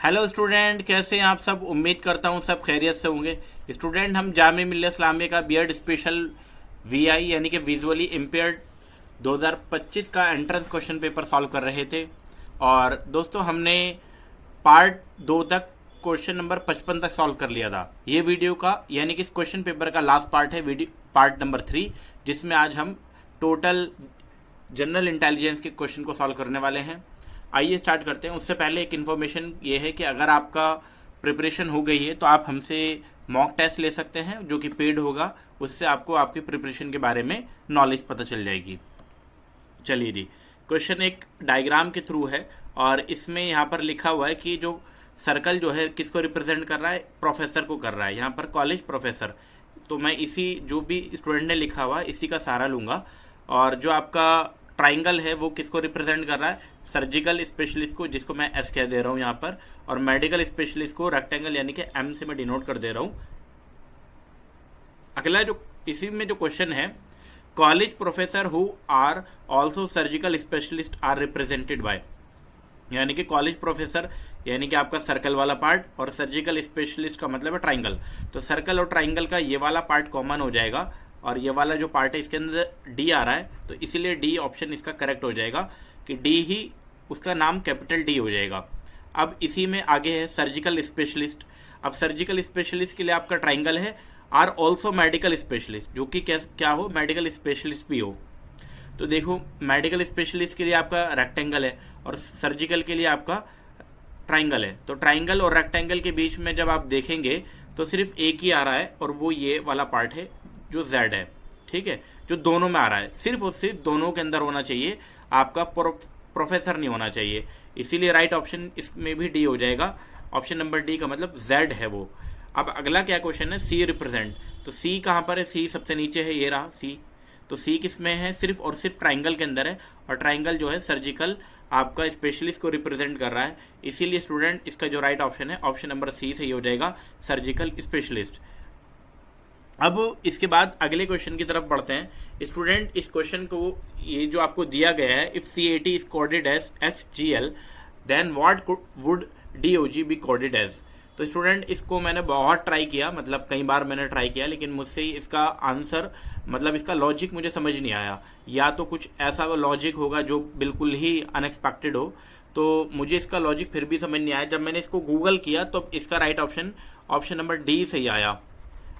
Hello student, कैसे हैं आप सब। उम्मीद करता हूँ सब खैरियत से होंगे। स्टूडेंट, हम जामिया मिल्लिया इस्लामिया का बीएड स्पेशल वीआई यानी कि विजुअली इम्पेयर्ड 2025 का एंट्रेंस क्वेश्चन पेपर सॉल्व कर रहे थे। और दोस्तों, हमने पार्ट 2 तक क्वेश्चन नंबर 55 तक सॉल्व कर लिया था। ये वीडियो का यानी कि इस क्वेश्चन पेपर का लास्ट पार्ट है, वीडियो पार्ट नंबर 3, जिसमें आज हम टोटल जनरल इंटेलिजेंस के क्वेश्चन को सॉल्व करने वाले हैं। आइए स्टार्ट करते हैं। उससे पहले एक इन्फॉर्मेशन ये है कि अगर आपका प्रिपरेशन हो गई है तो आप हमसे मॉक टेस्ट ले सकते हैं, जो कि पेड होगा। उससे आपको आपकी प्रिपरेशन के बारे में नॉलेज पता चल जाएगी। चलिए जी, क्वेश्चन एक डायग्राम के थ्रू है और इसमें यहाँ पर लिखा हुआ है कि जो सर्कल जो है किसको रिप्रेजेंट कर रहा है, प्रोफेसर को कर रहा है। यहाँ पर कॉलेज प्रोफेसर, तो मैं इसी जो भी स्टूडेंट ने लिखा हुआ इसी का सहारा लूंगा। और जो आपका ट्राइंगल है वो किसको रिप्रेजेंट कर रहा है, सर्जिकल स्पेशलिस्ट को, जिसको मैं एस कह दे रहा हूँ यहाँ पर। और मेडिकल स्पेशलिस्ट को रेक्टेंगल यानी कि एम से मैं डिनोट कर दे रहा हूँ। अगला जो इसी में जो क्वेश्चन है, college professor who are also surgical specialist are represented by, यानी कि कॉलेज प्रोफेसर यानी कि आपका सर्कल वाला पार्ट और सर्जिकल स्पेशलिस्ट का मतलब है ट्राइंगल। तो सर्कल और ट्राइंगल का ये वाला पार्ट कॉमन हो जाएगा और ये वाला जो पार्ट है इसके अंदर डी आ रहा है, तो इसीलिए डी ऑप्शन इसका करेक्ट हो जाएगा कि डी ही उसका नाम कैपिटल डी हो जाएगा। अब इसी में आगे है सर्जिकल स्पेशलिस्ट। अब सर्जिकल स्पेशलिस्ट के लिए आपका ट्राइंगल है आर ऑल्सो मेडिकल स्पेशलिस्ट, जो कि क्या हो, मेडिकल स्पेशलिस्ट भी हो। तो देखो, मेडिकल स्पेशलिस्ट के लिए आपका रेक्टेंगल है और सर्जिकल के लिए आपका ट्राइंगल है। तो ट्राइंगल और रेक्टेंगल के बीच में जब आप देखेंगे तो सिर्फ एक ही आ रहा है और वो ये वाला पार्ट है जो Z है। ठीक है, जो दोनों में आ रहा है, सिर्फ और सिर्फ दोनों के अंदर होना चाहिए, आपका प्रोफेसर नहीं होना चाहिए। इसीलिए राइट ऑप्शन इसमें भी डी हो जाएगा। ऑप्शन नंबर डी का मतलब Z है वो। अब अगला क्या क्वेश्चन है, सी रिप्रेजेंट। तो सी कहाँ पर है, सी सबसे नीचे है, ये रहा सी। तो सी किस में है, सिर्फ और सिर्फ ट्राइंगल के अंदर है और ट्राइंगल जो है सर्जिकल आपका स्पेशलिस्ट को रिप्रेजेंट कर रहा है। इसीलिए स्टूडेंट इसका जो राइट ऑप्शन है ऑप्शन नंबर सी सही हो जाएगा, सर्जिकल स्पेशलिस्ट। अब इसके बाद अगले क्वेश्चन की तरफ बढ़ते हैं। स्टूडेंट, इस क्वेश्चन को ये जो आपको दिया गया है, if CAT is coded as XGL then what would DOG be coded as. तो स्टूडेंट, इसको मैंने बहुत ट्राई किया, मतलब कई बार मैंने ट्राई किया, लेकिन मुझसे इसका आंसर मतलब इसका लॉजिक मुझे समझ नहीं आया। या तो कुछ ऐसा लॉजिक होगा जो बिल्कुल ही अनएक्सपेक्टेड हो, तो मुझे इसका लॉजिक फिर भी समझ नहीं आया। जब मैंने इसको गूगल किया तो इसका right option option number D सही आया,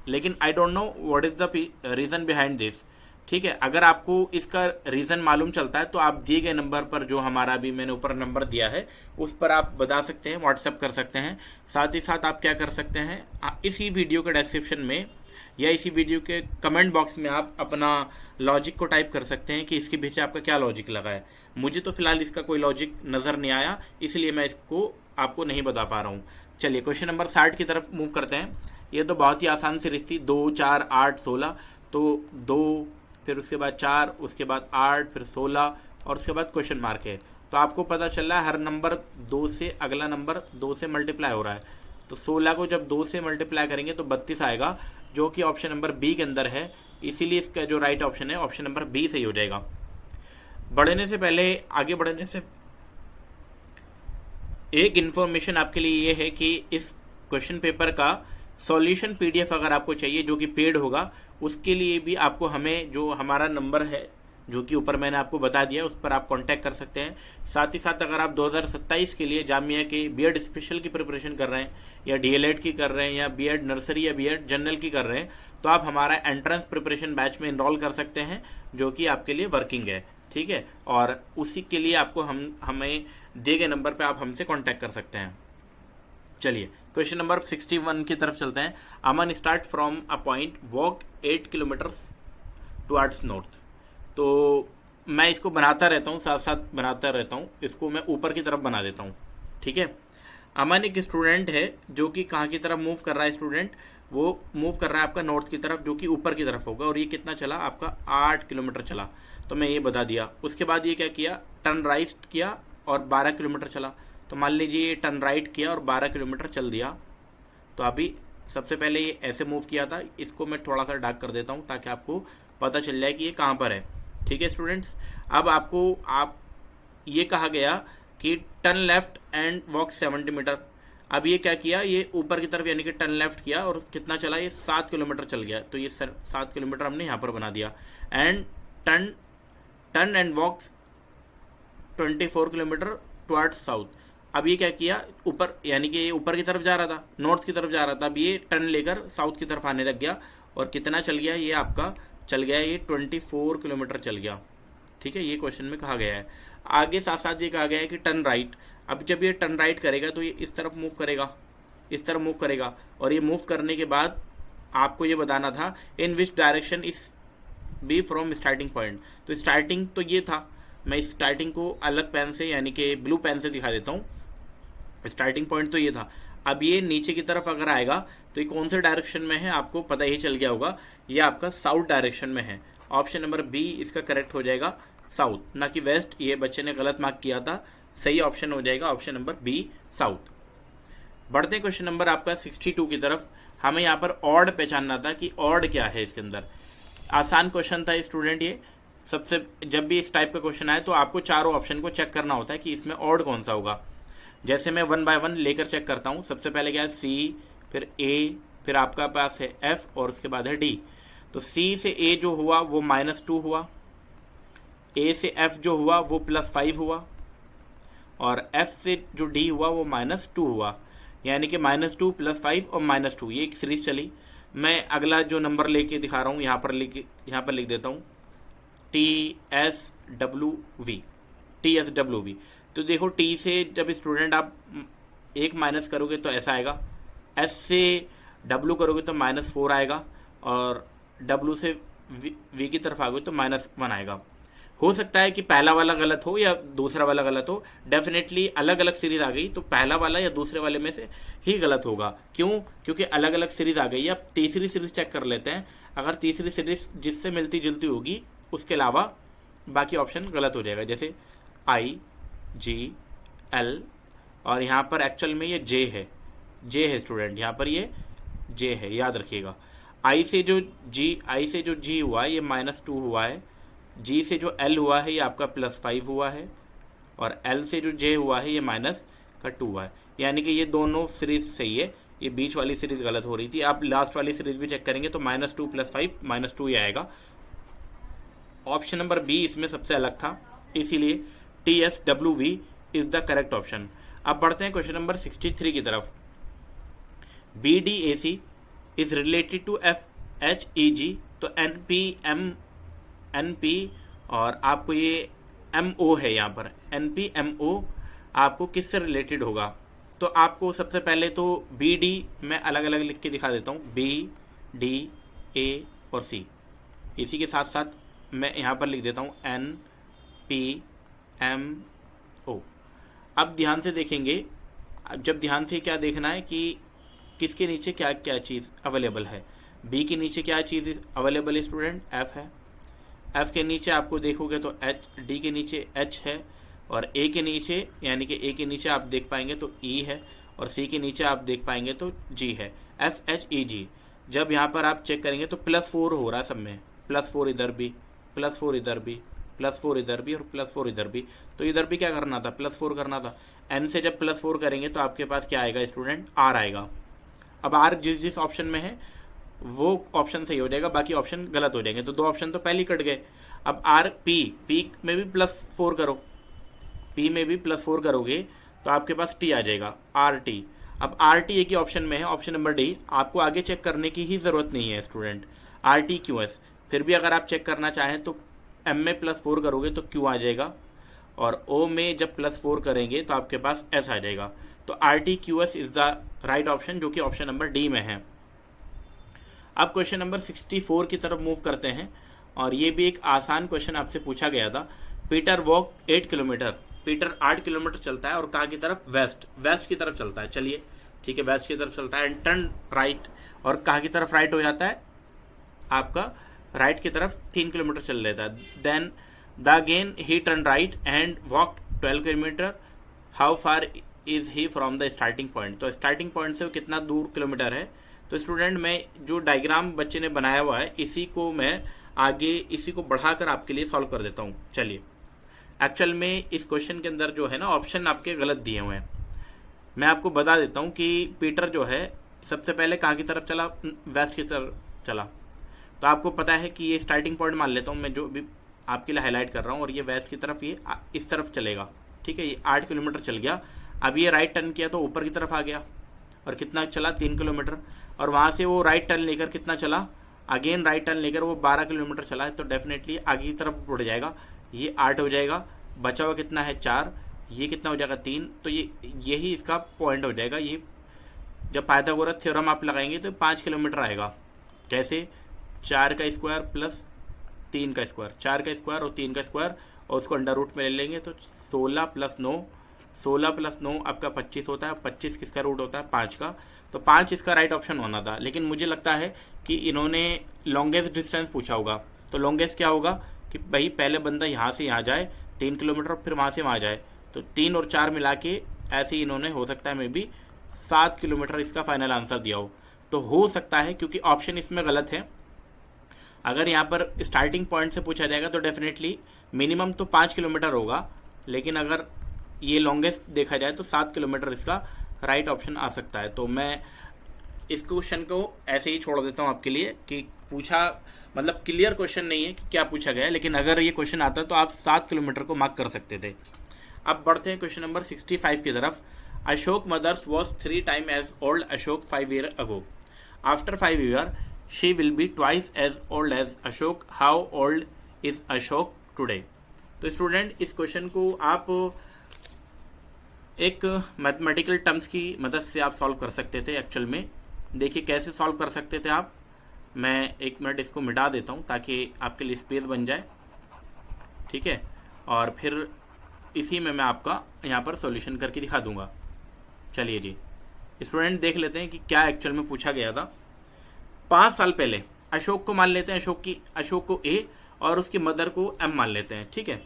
लेकिन I don't know what is the reason behind this. ठीक है, अगर आपको इसका रीज़न मालूम चलता है तो आप दिए गए नंबर पर, जो हमारा अभी मैंने ऊपर नंबर दिया है, उस पर आप बता सकते हैं, व्हाट्सएप कर सकते हैं। साथ ही साथ आप क्या कर सकते हैं, इसी वीडियो के डिस्क्रिप्शन में या इसी वीडियो के कमेंट बॉक्स में आप अपना लॉजिक को टाइप कर सकते हैं कि इसके पीछे आपका क्या लॉजिक लगा है। मुझे तो फिलहाल इसका कोई लॉजिक नज़र नहीं आया, इसलिए मैं इसको आपको नहीं बता पा रहा हूँ। चलिए क्वेश्चन नंबर 60 की तरफ मूव करते हैं। ये तो बहुत ही आसान सीरीज थी, 2, 4, 8, 16। तो 2, फिर उसके बाद 4, उसके बाद 8, फिर 16 और उसके बाद क्वेश्चन मार्क है। तो आपको पता चल रहा है हर नंबर 2 से, अगला नंबर 2 से मल्टीप्लाई हो रहा है। तो 16 को जब 2 से मल्टीप्लाई करेंगे तो 32 आएगा, जो कि ऑप्शन नंबर बी के अंदर है। इसीलिए इसका जो राइट ऑप्शन है ऑप्शन नंबर बी सही हो जाएगा। बढ़ने से पहले, आगे बढ़ने से एक इन्फॉर्मेशन आपके लिए ये है कि इस क्वेश्चन पेपर का सॉल्यूशन PDF अगर आपको चाहिए, जो कि पेड होगा, उसके लिए भी आपको हमें जो हमारा नंबर है, जो कि ऊपर मैंने आपको बता दिया, उस पर आप कांटेक्ट कर सकते हैं। साथ ही साथ अगर आप 2027 के लिए जामिया के बीएड स्पेशल की प्रिपरेशन कर रहे हैं, या DLED की कर रहे हैं, या बीएड नर्सरी या बीएड जनरल की कर रहे हैं, तो आप हमारा एंट्रेंस प्रिपरेशन बैच में इनरोल कर सकते हैं, जो कि आपके लिए वर्किंग है। ठीक है, और उसी के लिए आपको हमें दिए गए नंबर पर आप हमसे कॉन्टैक्ट कर सकते हैं। चलिए क्वेश्चन नंबर 61 की तरफ चलते हैं। A man start from a point, walk 8 kilometre towards north. तो मैं इसको बनाता रहता हूँ, साथ साथ बनाता रहता हूँ, इसको मैं ऊपर की तरफ बना देता हूँ। ठीक है, अमन एक स्टूडेंट है जो कि कहाँ की तरफ मूव कर रहा है, स्टूडेंट वो मूव कर रहा है आपका नॉर्थ की तरफ, जो कि ऊपर की तरफ होगा। और ये कितना चला, आपका 8 किलोमीटर चला, तो मैं ये बता दिया। उसके बाद ये क्या किया, टर्न राइट किया और 12 किलोमीटर चला। तो मान लीजिए ये टर्न राइट किया और 12 किलोमीटर चल दिया। तो अभी सबसे पहले ये ऐसे मूव किया था, इसको मैं थोड़ा सा डार्क कर देता हूँ ताकि आपको पता चल जाए कि ये कहाँ पर है। ठीक है स्टूडेंट्स, अब आपको ये कहा गया कि turn left and walk 70 metre. अब ये क्या किया, ये ऊपर की तरफ यानी कि टर्न लेफ्ट किया और कितना चला, ये 7 किलोमीटर चल गया। तो ये 7 किलोमीटर हमने यहाँ पर बना दिया। And turn and walks 24 kilometre towards south. अब ये क्या किया, ऊपर यानी कि ये ऊपर की तरफ जा रहा था, नॉर्थ की तरफ जा रहा था, अब ये टर्न लेकर साउथ की तरफ आने लग गया और कितना चल गया, ये आपका चल गया ये 24 किलोमीटर चल गया। ठीक है, ये क्वेश्चन में कहा गया है। आगे साथ साथ ये कहा गया है कि टर्न राइट। अब जब ये टर्न राइट करेगा तो ये इस तरफ मूव करेगा, इस तरफ मूव करेगा, और ये मूव करने के बाद आपको ये बताना था in which direction is B from starting point. तो स्टार्टिंग तो ये था, मैं स्टार्टिंग को अलग पेन से यानी कि ब्लू पेन से दिखा देता हूँ। स्टार्टिंग पॉइंट तो ये था। अब ये नीचे की तरफ अगर आएगा तो ये कौन से डायरेक्शन में है आपको पता ही चल गया होगा, ये आपका साउथ डायरेक्शन में है। ऑप्शन नंबर बी इसका करेक्ट हो जाएगा, साउथ, ना कि वेस्ट। ये बच्चे ने गलत मार्क किया था, सही ऑप्शन हो जाएगा ऑप्शन नंबर बी, साउथ। बढ़ते क्वेश्चन नंबर आपका 62 की तरफ। हमें यहाँ पर ऑड पहचानना था कि ऑड क्या है इसके अंदर। आसान क्वेश्चन था स्टूडेंट ये। सबसे जब भी इस टाइप का क्वेश्चन आए तो आपको चारों ऑप्शन को चेक करना होता है कि इसमें ऑड कौन सा होगा। जैसे मैं 1 बाय 1 लेकर चेक करता हूँ। सबसे पहले क्या है, सी, फिर ए, फिर आपका पास है एफ और उसके बाद है डी। तो सी से ए जो हुआ वो -2 हुआ, ए से एफ जो हुआ वो +5 हुआ, और एफ से जो डी हुआ वो -2 हुआ। यानी कि -2 +5 और -2, ये एक सीरीज चली। मैं अगला जो नंबर लेके दिखा रहा हूँ यहाँ पर लिख देता हूँ TSW V। तो देखो टी से जब स्टूडेंट आप 1 माइनस करोगे तो ऐसा आएगा, एस से डब्लू करोगे तो -4 आएगा, और डब्लू से वी की तरफ आओगे तो -1 आएगा। हो सकता है कि पहला वाला गलत हो या दूसरा वाला गलत हो। डेफिनेटली अलग अलग सीरीज आ गई तो पहला वाला या दूसरे वाले में से ही गलत होगा। क्यों? क्योंकि अलग अलग सीरीज आ गई। अब तीसरी सीरीज चेक कर लेते हैं। अगर तीसरी सीरीज जिससे मिलती जुलती होगी उसके अलावा बाकी ऑप्शन गलत हो जाएगा। जैसे I, G, L, और यहाँ पर एक्चुअल में ये J है स्टूडेंट, यहाँ पर ये J है, याद रखिएगा। I से जो G हुआ है ये -2 हुआ है, G से जो L हुआ है ये आपका +5 हुआ है, और L से जो J हुआ है ये -2 हुआ है। यानी कि ये दोनों सीरीज सही है, ये बीच वाली सीरीज गलत हो रही थी। आप लास्ट वाली सीरीज भी चेक करेंगे तो -2 + 5 -2 ही आएगा। ऑप्शन नंबर बी इसमें सबसे अलग था, इसीलिए TSWV is the correct option. अब बढ़ते हैं क्वेश्चन नंबर 63 की तरफ। BDAC is related to FHEG। तो NP और आपको ये MO है, यहाँ पर NPMO आपको किससे रिलेटेड होगा? तो आपको सबसे पहले तो BD मैं अलग अलग लिख के दिखा देता हूँ, B, D, A और C। इसी के साथ साथ मैं यहाँ पर लिख देता हूँ NPMO। अब ध्यान से देखेंगे, जब ध्यान से क्या देखना है कि किसके नीचे क्या क्या चीज़ अवेलेबल है। B के नीचे क्या चीज़ अवेलेबल है स्टूडेंट? F है। F के नीचे आपको देखोगे तो H, D के नीचे H है, और A के नीचे यानी कि A के नीचे आप देख पाएंगे तो E है, और C के नीचे आप देख पाएंगे तो G है, FHEG। जब यहाँ पर आप चेक करेंगे तो +4 हो रहा है सब में, +4 इधर भी, +4 इधर भी, +4 इधर भी और +4 इधर भी। तो इधर भी क्या करना था? +4 करना था। N से जब +4 करेंगे तो आपके पास क्या आएगा स्टूडेंट? R आएगा। अब R जिस ऑप्शन में है वो ऑप्शन सही हो जाएगा, बाकी ऑप्शन गलत हो जाएंगे। तो 2 ऑप्शन तो पहले ही कट गए। अब P में भी +4 करो, P में भी +4 करोगे तो आपके पास T आ जाएगा, RT। अब RT एक ही ऑप्शन में है, ऑप्शन नंबर डी। आपको आगे चेक करने की ही ज़रूरत नहीं है स्टूडेंट, RTQS। फिर भी अगर आप चेक करना चाहें तो M में +4 करोगे तो Q आ जाएगा, और O में जब +4 करेंगे तो आपके पास S आ जाएगा। तो RTQS is the right option, जो कि ऑप्शन नंबर डी में है। अब क्वेश्चन नंबर 64 की तरफ मूव करते हैं, और ये भी एक आसान क्वेश्चन आपसे पूछा गया था। Peter walk 8 kilometre. Peter 8 kilometre चलता है और कहाँ की तरफ? वेस्ट की तरफ चलता है। चलिए ठीक है, वेस्ट की तरफ चलता है, एंड टर्न राइट। और कहाँ की तरफ राइट हो जाता है? आपका राइट की तरफ 3 किलोमीटर चल लेता है। Then the again he turn right and walk 12 kilometre. How far is he from the starting point? तो स्टार्टिंग पॉइंट से कितना दूर किलोमीटर है? तो स्टूडेंट मैं जो डायग्राम बच्चे ने बनाया हुआ है इसी को मैं आगे इसी को बढ़ाकर आपके लिए सॉल्व कर देता हूँ। चलिए, एक्चुअल में इस क्वेश्चन के अंदर जो है ना ऑप्शन आपके गलत दिए हुए हैं। मैं आपको बता देता हूँ कि पीटर जो है सबसे पहले कहाँ की तरफ चला, वेस्ट की तरफ चला। तो आपको पता है कि ये स्टार्टिंग पॉइंट मान लेता हूँ मैं, जो भी आपके लिए हाईलाइट कर रहा हूँ, और ये वेस्ट की तरफ, ये इस तरफ चलेगा। ठीक है, ये 8 किलोमीटर चल गया। अब ये राइट टर्न किया तो ऊपर की तरफ आ गया, और कितना चला, 3 किलोमीटर। और वहाँ से वो राइट टर्न लेकर कितना चला, अगेन राइट टर्न लेकर वो 12 किलोमीटर चला है। तो डेफिनेटली आगे की तरफ बढ़ जाएगा, ये 8 हो जाएगा, बचा हुआ कितना है 4, ये कितना हो जाएगा 3। तो यही इसका पॉइंट हो जाएगा। ये जब पाइथागोरस थ्योरम आप लगाएंगे तो 5 किलोमीटर आएगा। कैसे, 4 का स्क्वायर प्लस 3 का स्क्वायर, 4 का स्क्वायर और 3 का स्क्वायर, और उसको अंडर रूट में ले लेंगे तो 16 प्लस 9, 16 प्लस 9 आपका 25 होता है। 25 किसका रूट होता है, 5 का। तो 5 इसका राइट ऑप्शन होना था, लेकिन मुझे लगता है कि इन्होंने लॉन्गेस्ट डिस्टेंस पूछा होगा। तो लॉन्गेस्ट क्या होगा कि भाई पहले बंदा यहाँ से यहाँ जाए 3 किलोमीटर, फिर वहाँ से वहाँ जाए। तो 3 और 4 मिला के ऐसे ही इन्होंने, हो सकता है मे बी 7 किलोमीटर इसका फाइनल आंसर दिया हो सकता है, क्योंकि ऑप्शन इसमें गलत है। अगर यहाँ पर स्टार्टिंग पॉइंट से पूछा जाएगा तो डेफिनेटली मिनिमम तो 5 किलोमीटर होगा, लेकिन अगर ये लॉन्गेस्ट देखा जाए तो 7 किलोमीटर इसका राइट ऑप्शन आ सकता है। तो मैं इस क्वेश्चन को ऐसे ही छोड़ देता हूँ आपके लिए कि पूछा, मतलब क्लियर क्वेश्चन नहीं है कि क्या पूछा गया है, लेकिन अगर ये क्वेश्चन आता तो आप 7 किलोमीटर को मार्क कर सकते थे। अब बढ़ते हैं क्वेश्चन नंबर 65 की तरफ। Ashok mothers was 3 time as old Ashok 5 year ago. After 5 year she will be twice as old as Ashok. How old is Ashok today. तो स्टूडेंट, इस क्वेश्चन को आप एक मैथमेटिकल टर्म्स की मदद से आप सॉल्व कर सकते थे। एक्चुअल में देखिए कैसे सॉल्व कर सकते थे आप। मैं 1 मिनट इसको मिटा देता हूँ ताकि आपके लिए स्पेस बन जाए। ठीक है, और फिर इसी में मैं आपका यहाँ पर सॉल्यूशन करके दिखा दूंगा। चलिए जी स्टूडेंट, देख लेते हैं कि क्या एक्चुअल में पूछा गया था। 5 साल पहले अशोक को मान लेते हैं, अशोक को ए और उसकी मदर को एम मान लेते हैं। ठीक है,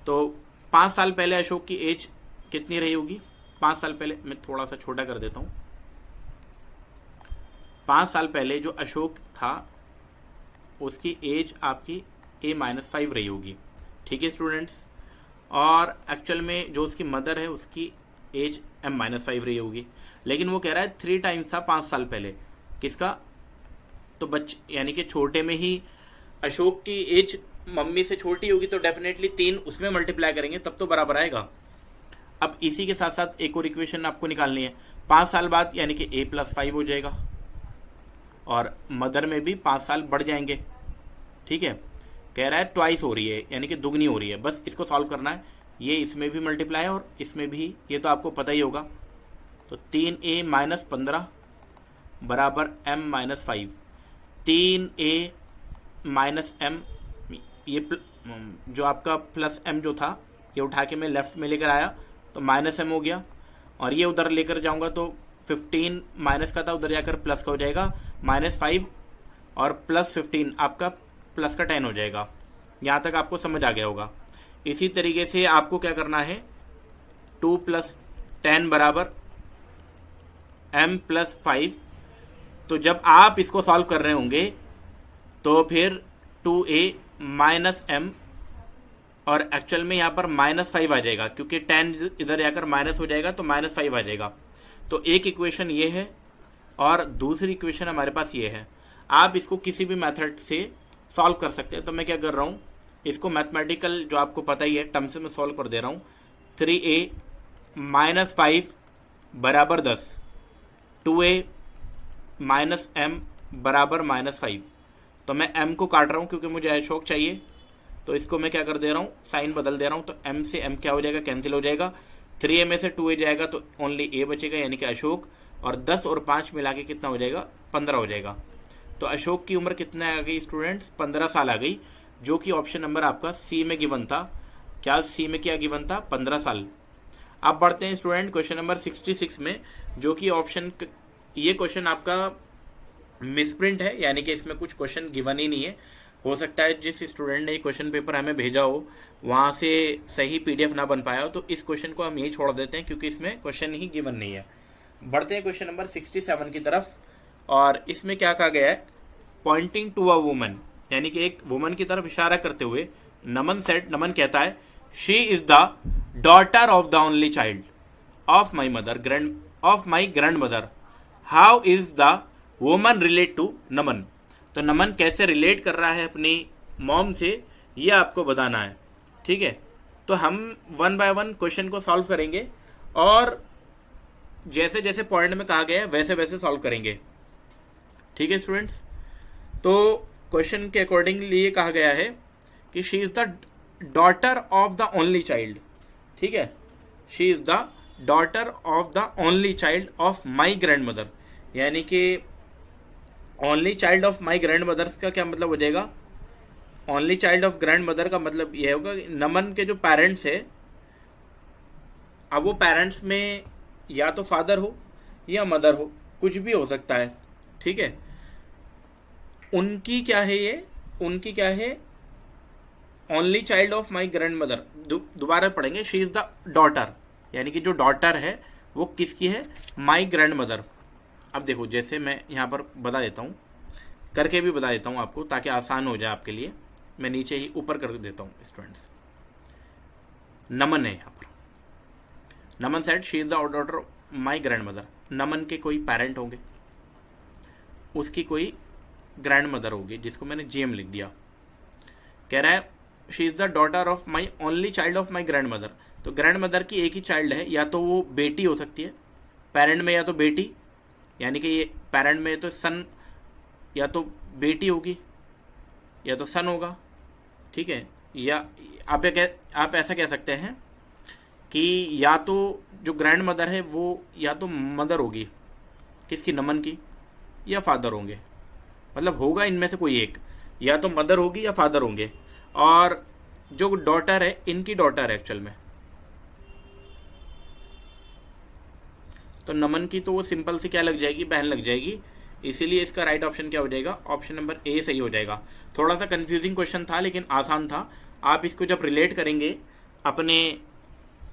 तो 5 साल पहले अशोक की एज कितनी रही होगी। 5 साल पहले, मैं थोड़ा सा छोटा कर देता हूँ। 5 साल पहले जो अशोक था उसकी एज आपकी A-5 रही होगी। ठीक है स्टूडेंट्स, और एक्चुअल में जो उसकी मदर है उसकी एज M-5 रही होगी, लेकिन वो कह रहा है 3 टाइम्स था 5 साल पहले किसका, तो यानी कि छोटे में ही अशोक की एज मम्मी से छोटी होगी, तो डेफिनेटली 3 उसमें मल्टीप्लाई करेंगे तब तो बराबर आएगा। अब इसी के साथ साथ एक और इक्वेशन आपको निकालनी है। 5 साल बाद यानी कि A+5 हो जाएगा, और मदर में भी 5 साल बढ़ जाएंगे। ठीक है, कह रहा है ट्वाइस हो रही है यानी कि दुगनी हो रही है। बस इसको सॉल्व करना है। ये इसमें भी मल्टीप्लाई है और इसमें भी, ये तो आपको पता ही होगा। तो 3A-15 बराबर M-5। 3A-M, ये जो आपका प्लस M जो था ये उठा के मैं लेफ्ट में लेकर आया तो -M हो गया, और ये उधर लेकर जाऊंगा तो 15 माइनस का था, उधर जाकर प्लस का हो जाएगा -5, और +15 आपका प्लस का 10 हो जाएगा। यहाँ तक आपको समझ आ गया होगा। इसी तरीके से आपको क्या करना है, 2 + 10 बराबर M+5। तो जब आप इसको सॉल्व कर रहे होंगे तो फिर 2A - M, और एक्चुअल में यहाँ पर -5 आ जाएगा क्योंकि 10 इधर जाकर माइनस हो जाएगा तो -5 आ जाएगा। तो एक इक्वेशन ये है और दूसरी इक्वेशन हमारे पास ये है। आप इसको किसी भी मेथड से सॉल्व कर सकते हैं। तो मैं क्या कर रहा हूँ, इसको मैथमेटिकल जो आपको पता ही है टर्म से मैं सॉल्व कर दे रहा हूँ। 3A - 5 बराबर 10, 2A - M बराबर -5। तो मैं M को काट रहा हूँ क्योंकि मुझे अशोक चाहिए, तो इसको मैं क्या कर दे रहा हूँ, साइन बदल दे रहा हूँ। तो M से M क्या हो जाएगा, कैंसिल हो जाएगा। 3A में से 2A जाएगा तो ओनली A बचेगा यानी कि अशोक, और 10 और 5 मिला के कितना हो जाएगा, 15 हो जाएगा। तो अशोक की उम्र कितना आ गई स्टूडेंट्स, 15 साल आ गई, जो कि ऑप्शन नंबर आपका सी में गिवन था। क्या सी में क्या गिवन था, 15 साल। अब बढ़ते हैं स्टूडेंट क्वेश्चन नंबर 66 में, जो कि ऑप्शन, ये क्वेश्चन आपका मिसप्रिंट है, यानी कि इसमें कुछ क्वेश्चन गिवन ही नहीं है। हो सकता है जिस स्टूडेंट ने क्वेश्चन पेपर हमें भेजा हो वहाँ से सही PDF ना बन पाया हो, तो इस क्वेश्चन को हम यही छोड़ देते हैं क्योंकि इसमें क्वेश्चन ही गिवन नहीं है। बढ़ते हैं क्वेश्चन नंबर 67 की तरफ, और इसमें क्या कहा गया है, पॉइंटिंग टू अ वुमन, यानी कि एक वुमन की तरफ इशारा करते हुए नमन कहता है, she is the daughter of the only child of my grand mother, how is the woman relate to Naman. तो नमन कैसे रिलेट कर रहा है अपनी मॉम से, ये आपको बताना है। ठीक है, तो हम 1 बाय 1 क्वेश्चन को सॉल्व करेंगे और जैसे जैसे पॉइंट में कहा गया है वैसे वैसे सॉल्व करेंगे। ठीक है स्टूडेंट्स, तो क्वेश्चन के अकॉर्डिंगली ये कहा गया है कि she is the daughter of the only child. ठीक है, she is the daughter of the only child of my grand mother, यानी कि only child of my grand mothers का क्या मतलब हो जाएगा, only child of grand mother का मतलब यह होगा कि नमन के जो पेरेंट्स है, अब वो पेरेंट्स में या तो फादर हो या मदर हो, कुछ भी हो सकता है। ठीक है, उनकी क्या है, ये उनकी क्या है, only child of my grand mother. दोबारा पढ़ेंगे, शी इज द डॉटर, यानी कि जो डॉटर है वो किसकी है, माई ग्रैंड मदर। अब देखो, जैसे मैं यहाँ पर बता देता हूँ, करके भी बता देता हूँ आपको ताकि आसान हो जाए आपके लिए। मैं नीचे ही ऊपर कर देता हूँ स्टूडेंट्स। नमन है यहाँ पर, Naman said she is the daughter of my grand mother. Naman के कोई पेरेंट होंगे, उसकी कोई ग्रैंड मदर होगी जिसको मैंने जीएम लिख दिया। कह रहा है she is the daughter of my only child of my grand mother. तो ग्रैंड मदर की एक ही चाइल्ड है, या तो वो बेटी हो सकती है पेरेंट में, या तो बेटी, यानी कि ये पेरेंट में तो सन, या तो बेटी होगी या तो सन होगा। ठीक है, या आप ऐसा कह सकते हैं कि या तो जो ग्रैंड मदर है वो या तो मदर होगी किसकी, नमन की, या फादर होंगे, मतलब होगा इनमें से कोई एक, या तो मदर होगी या फादर होंगे। और जो डॉटर है, इनकी डॉटर है एक्चुअल में, तो नमन की तो वो सिंपल सी क्या लग जाएगी, बहन लग जाएगी। इसीलिए इसका राइट ऑप्शन क्या हो जाएगा, ऑप्शन नंबर ए सही हो जाएगा। थोड़ा सा कंफ्यूजिंग क्वेश्चन था लेकिन आसान था। आप इसको जब रिलेट करेंगे,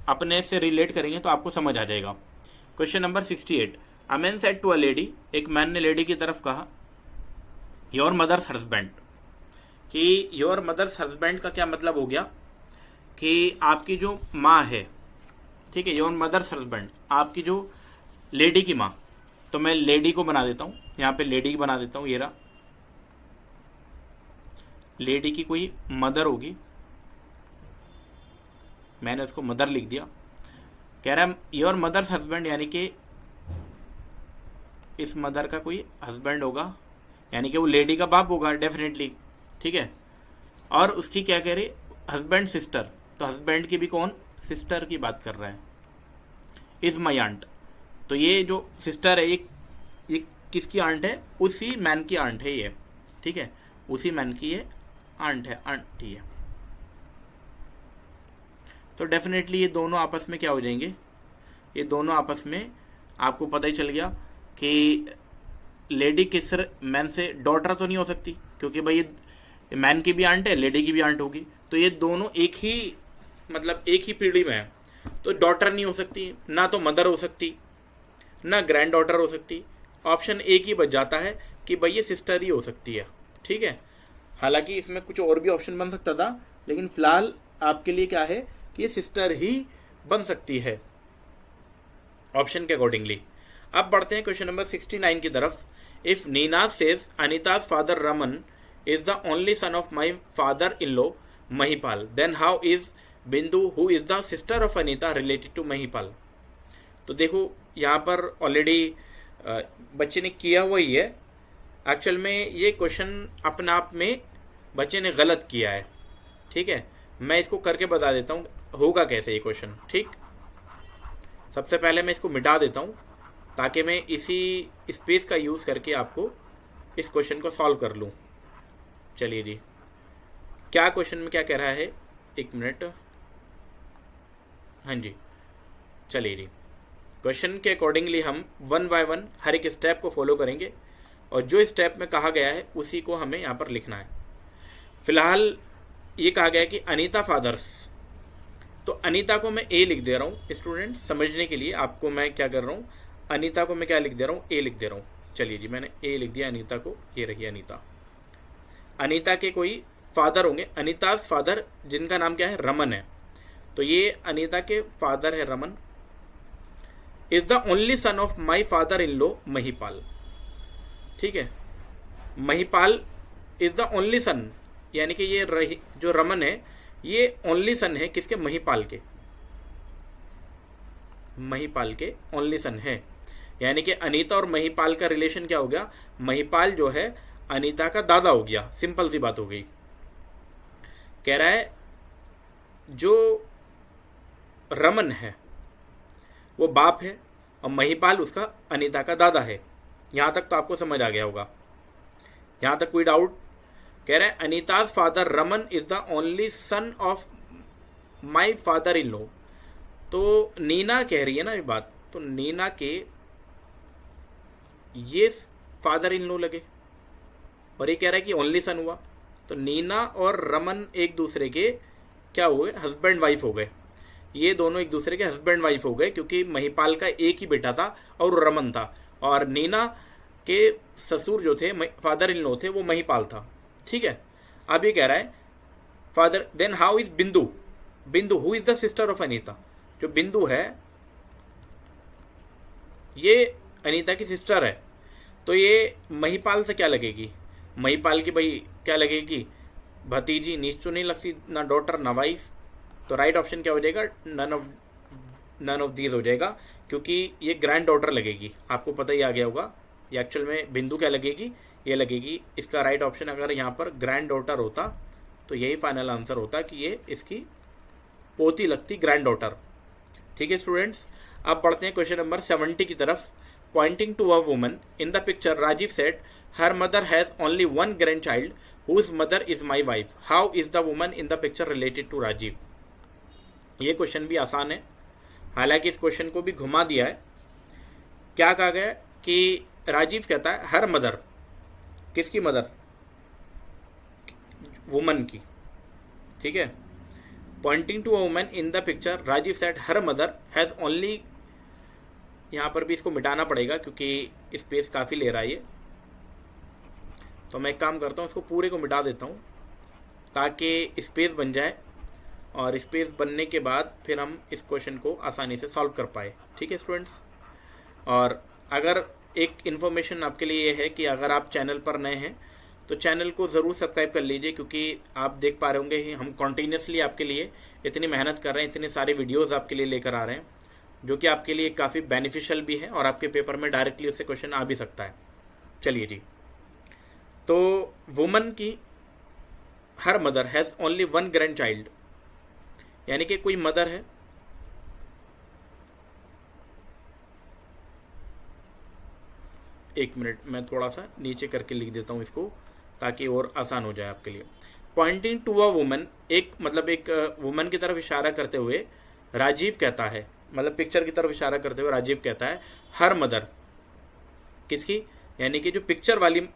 अपने से रिलेट करेंगे तो आपको समझ आ जाएगा। Question number 68, a man said to a lady, एक मैन ने लेडी की तरफ कहा, योर मदर्स हस्बैंड। कि योर मदर्स हस्बैंड का क्या मतलब हो गया कि आपकी जो माँ है, ठीक है, योर मदर्स हस्बैंड, आपकी जो लेडी की माँ। तो मैं लेडी को बना देता हूँ, यहाँ पे लेडी बना देता हूँ, ये रहा, लेडी की कोई मदर होगी, मैंने उसको मदर लिख दिया। कह रहा है योर मदर्स हस्बैंड, यानी कि इस मदर का कोई हस्बैंड होगा, यानी कि वो लेडी का बाप होगा डेफिनेटली। ठीक है, और उसकी क्या कह रही, हस्बैंड सिस्टर, तो हस्बैंड की भी कौन, सिस्टर की बात कर रहा है, इज माई आंट। तो ये जो सिस्टर है ये किसकी आंट है, उसी मैन की आंट है ये। ठीक है, उसी मैन की ये आंट है, आंटी है। तो डेफिनेटली ये दोनों आपस में क्या हो जाएंगे, ये दोनों आपस में, आपको पता ही चल गया कि लेडी किस मैन से डॉटर तो नहीं हो सकती, क्योंकि भाई ये मैन की भी आंट है, लेडी की भी आंट होगी, तो ये दोनों एक ही, मतलब एक ही पीढ़ी में है, तो डॉटर नहीं हो सकती, ना तो मदर हो सकती, ना ग्रैंड डॉटर हो सकती। ऑप्शन एक ही बच जाता है कि भाई ये सिस्टर ही हो सकती है। ठीक है, हालांकि इसमें कुछ और भी ऑप्शन बन सकता था, लेकिन फिलहाल आपके लिए क्या है कि ये सिस्टर ही बन सकती है ऑप्शन के अकॉर्डिंगली। अब बढ़ते हैं क्वेश्चन नंबर 69 की तरफ। If Nina says Anita's father Raman is the only son of my father in law Mahipal, then how is Bindu who is the sister of Anita related to Mahipal. तो देखो यहाँ पर ऑलरेडी बच्चे ने किया हुआ ही है। एक्चुअल में ये क्वेश्चन अपने आप में बच्चे ने गलत किया है। ठीक है, मैं इसको करके बता देता हूँ होगा कैसे ये क्वेश्चन। ठीक, सबसे पहले मैं इसको मिटा देता हूँ ताकि मैं इसी स्पेस का यूज़ करके आपको इस क्वेश्चन को सॉल्व कर लूँ। चलिए जी, क्या क्वेश्चन में क्या कह रहा है, एक मिनट, हाँ जी, चलिए जी, क्वेश्चन के अकॉर्डिंगली हम 1 बाय 1 हर एक स्टेप को फॉलो करेंगे और जो स्टेप में कहा गया है उसी को हमें यहाँ पर लिखना है। फिलहाल ये कहा गया है कि अनीता फादर्स, तो अनीता को मैं ए लिख दे रहा हूँ स्टूडेंट, समझने के लिए आपको मैं क्या कर रहा हूँ, अनीता को मैं क्या लिख दे रहा हूँ, ए लिख दे रहा हूँ। चलिए जी, मैंने ए लिख दिया अनीता को, ये रही अनीता। अनीता के कोई फादर होंगे, अनीताज फादर जिनका नाम क्या है, रमन है, तो ये अनीता के फादर है Raman. Is the only son of my father in law Mahipal. ठीक है, महिपाल इज द ओनली सन, यानी कि ये जो रमन है ये ओनली सन है किसके, महिपाल के, महिपाल के ओनली सन है। यानी कि अनीता और महिपाल का रिलेशन क्या हो गया, महिपाल जो है अनीता का दादा हो गया, सिंपल सी बात हो गई। कह रहा है जो रमन है वो बाप है और महिपाल उसका अनीता का दादा है। यहां तक तो आपको समझ आ गया होगा, यहां तक कोई डाउट। कह रहा है Anita's father Raman is the only son of my father in law. तो नीना कह रही है ना ये बात, तो नीना के ये फादर इन लॉ लगे और ये कह रहा है कि ओनली सन हुआ, तो नीना और रमन एक दूसरे के क्या हुए, हस्बैंड वाइफ हो गए। ये दोनों एक दूसरे के हस्बैंड वाइफ हो गए क्योंकि महिपाल का एक ही बेटा था और रमन था, और नीना के ससुर जो थे फादर इन लॉ थे वो महिपाल था। ठीक है, अब ये कह रहा है फादर, देन हाउ इज बिंदु, बिंदु who is the sister of Anita. जो बिंदु है ये अनीता की सिस्टर है, तो ये महिपाल से क्या लगेगी, महिपाल की भाई क्या लगेगी, भतीजी, नीच तो नहीं लगती, ना डॉटर ना वाइफ। तो राइट ऑप्शन क्या हो जाएगा, नन ऑफ दीज हो जाएगा, क्योंकि ये ग्रैंड डॉटर लगेगी। आपको पता ही आ गया होगा ये एक्चुअल में बिंदु क्या लगेगी, ये लगेगी। इसका राइट ऑप्शन अगर यहाँ पर ग्रैंड डॉटर होता तो यही फाइनल आंसर होता कि ये इसकी पोती लगती, ग्रैंड डॉटर। ठीक है स्टूडेंट्स, अब बढ़ते हैं क्वेश्चन नंबर 70 की तरफ। Pointing to a woman in the picture Rajiv said her mother has only one grand child whose mother is my wife, how is the woman in the picture related to Rajiv. ये question भी आसान है, हालांकि इस question को भी घुमा दिया है। क्या कहा गया कि राजीव कहता है हर मदर, किसकी मदर, वुमन की। ठीक है, pointing to a woman in the picture Rajiv said her mother has only, यहां पर भी इसको मिटाना पड़ेगा क्योंकि स्पेस काफी ले रहा है ये, तो मैं एक काम करता हूं इसको पूरे को मिटा देता हूं ताकि स्पेस बन जाए, और स्पेस बनने के बाद फिर हम इस क्वेश्चन को आसानी से सॉल्व कर पाए। ठीक है स्टूडेंट्स, और अगर एक इन्फॉर्मेशन आपके लिए ये है कि अगर आप चैनल पर नए हैं तो चैनल को ज़रूर सब्सक्राइब कर लीजिए, क्योंकि आप देख पा रहे होंगे हम कॉन्टीन्यूसली आपके लिए इतनी मेहनत कर रहे हैं, इतने सारे वीडियोज़ आपके लिए लेकर आ रहे हैं जो कि आपके लिए काफ़ी बेनिफिशियल भी है और आपके पेपर में डायरेक्टली उससे क्वेश्चन आ भी सकता है। चलिए जी, तो वुमन की her mother has only one grand child, यानी कि कोई मदर है, एक मिनट मैं थोड़ा सा नीचे करके लिख देता हूं इसको ताकि और आसान हो जाए आपके लिए। पॉइंटिंग टू अ वुमन, एक मतलब एक वुमन की तरफ इशारा करते हुए राजीव कहता है, मतलब पिक्चर की तरफ इशारा करते हुए राजीव कहता है हर मदर, किसकी, यानी कि जो पिक्चर वाली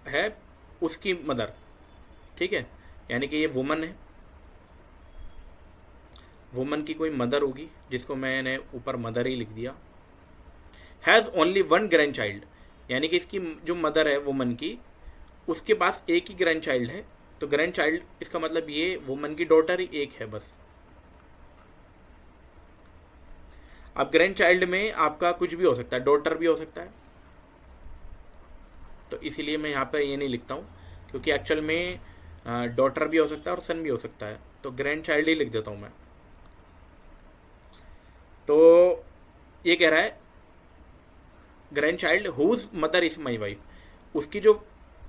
है उसकी मदर। ठीक है, यानी कि ये वुमन है, वुमन की कोई मदर होगी जिसको मैंने ऊपर मदर ही लिख दिया। Has only one grand child, यानी कि इसकी जो मदर है वुमन की, उसके पास एक ही ग्रैंड चाइल्ड है, तो ग्रैंड चाइल्ड इसका मतलब ये वुमन की डॉटर ही एक है बस। अब ग्रैंड चाइल्ड में आपका कुछ भी हो सकता है, डॉटर भी हो सकता है, तो इसीलिए मैं यहाँ पे ये नहीं लिखता हूँ क्योंकि एक्चुअल में डॉटर भी हो सकता है और सन भी हो सकता है, तो ग्रैंड चाइल्ड ही लिख देता हूँ मैं। तो ये कह रहा है grand child whose mother is my wife, उसकी जो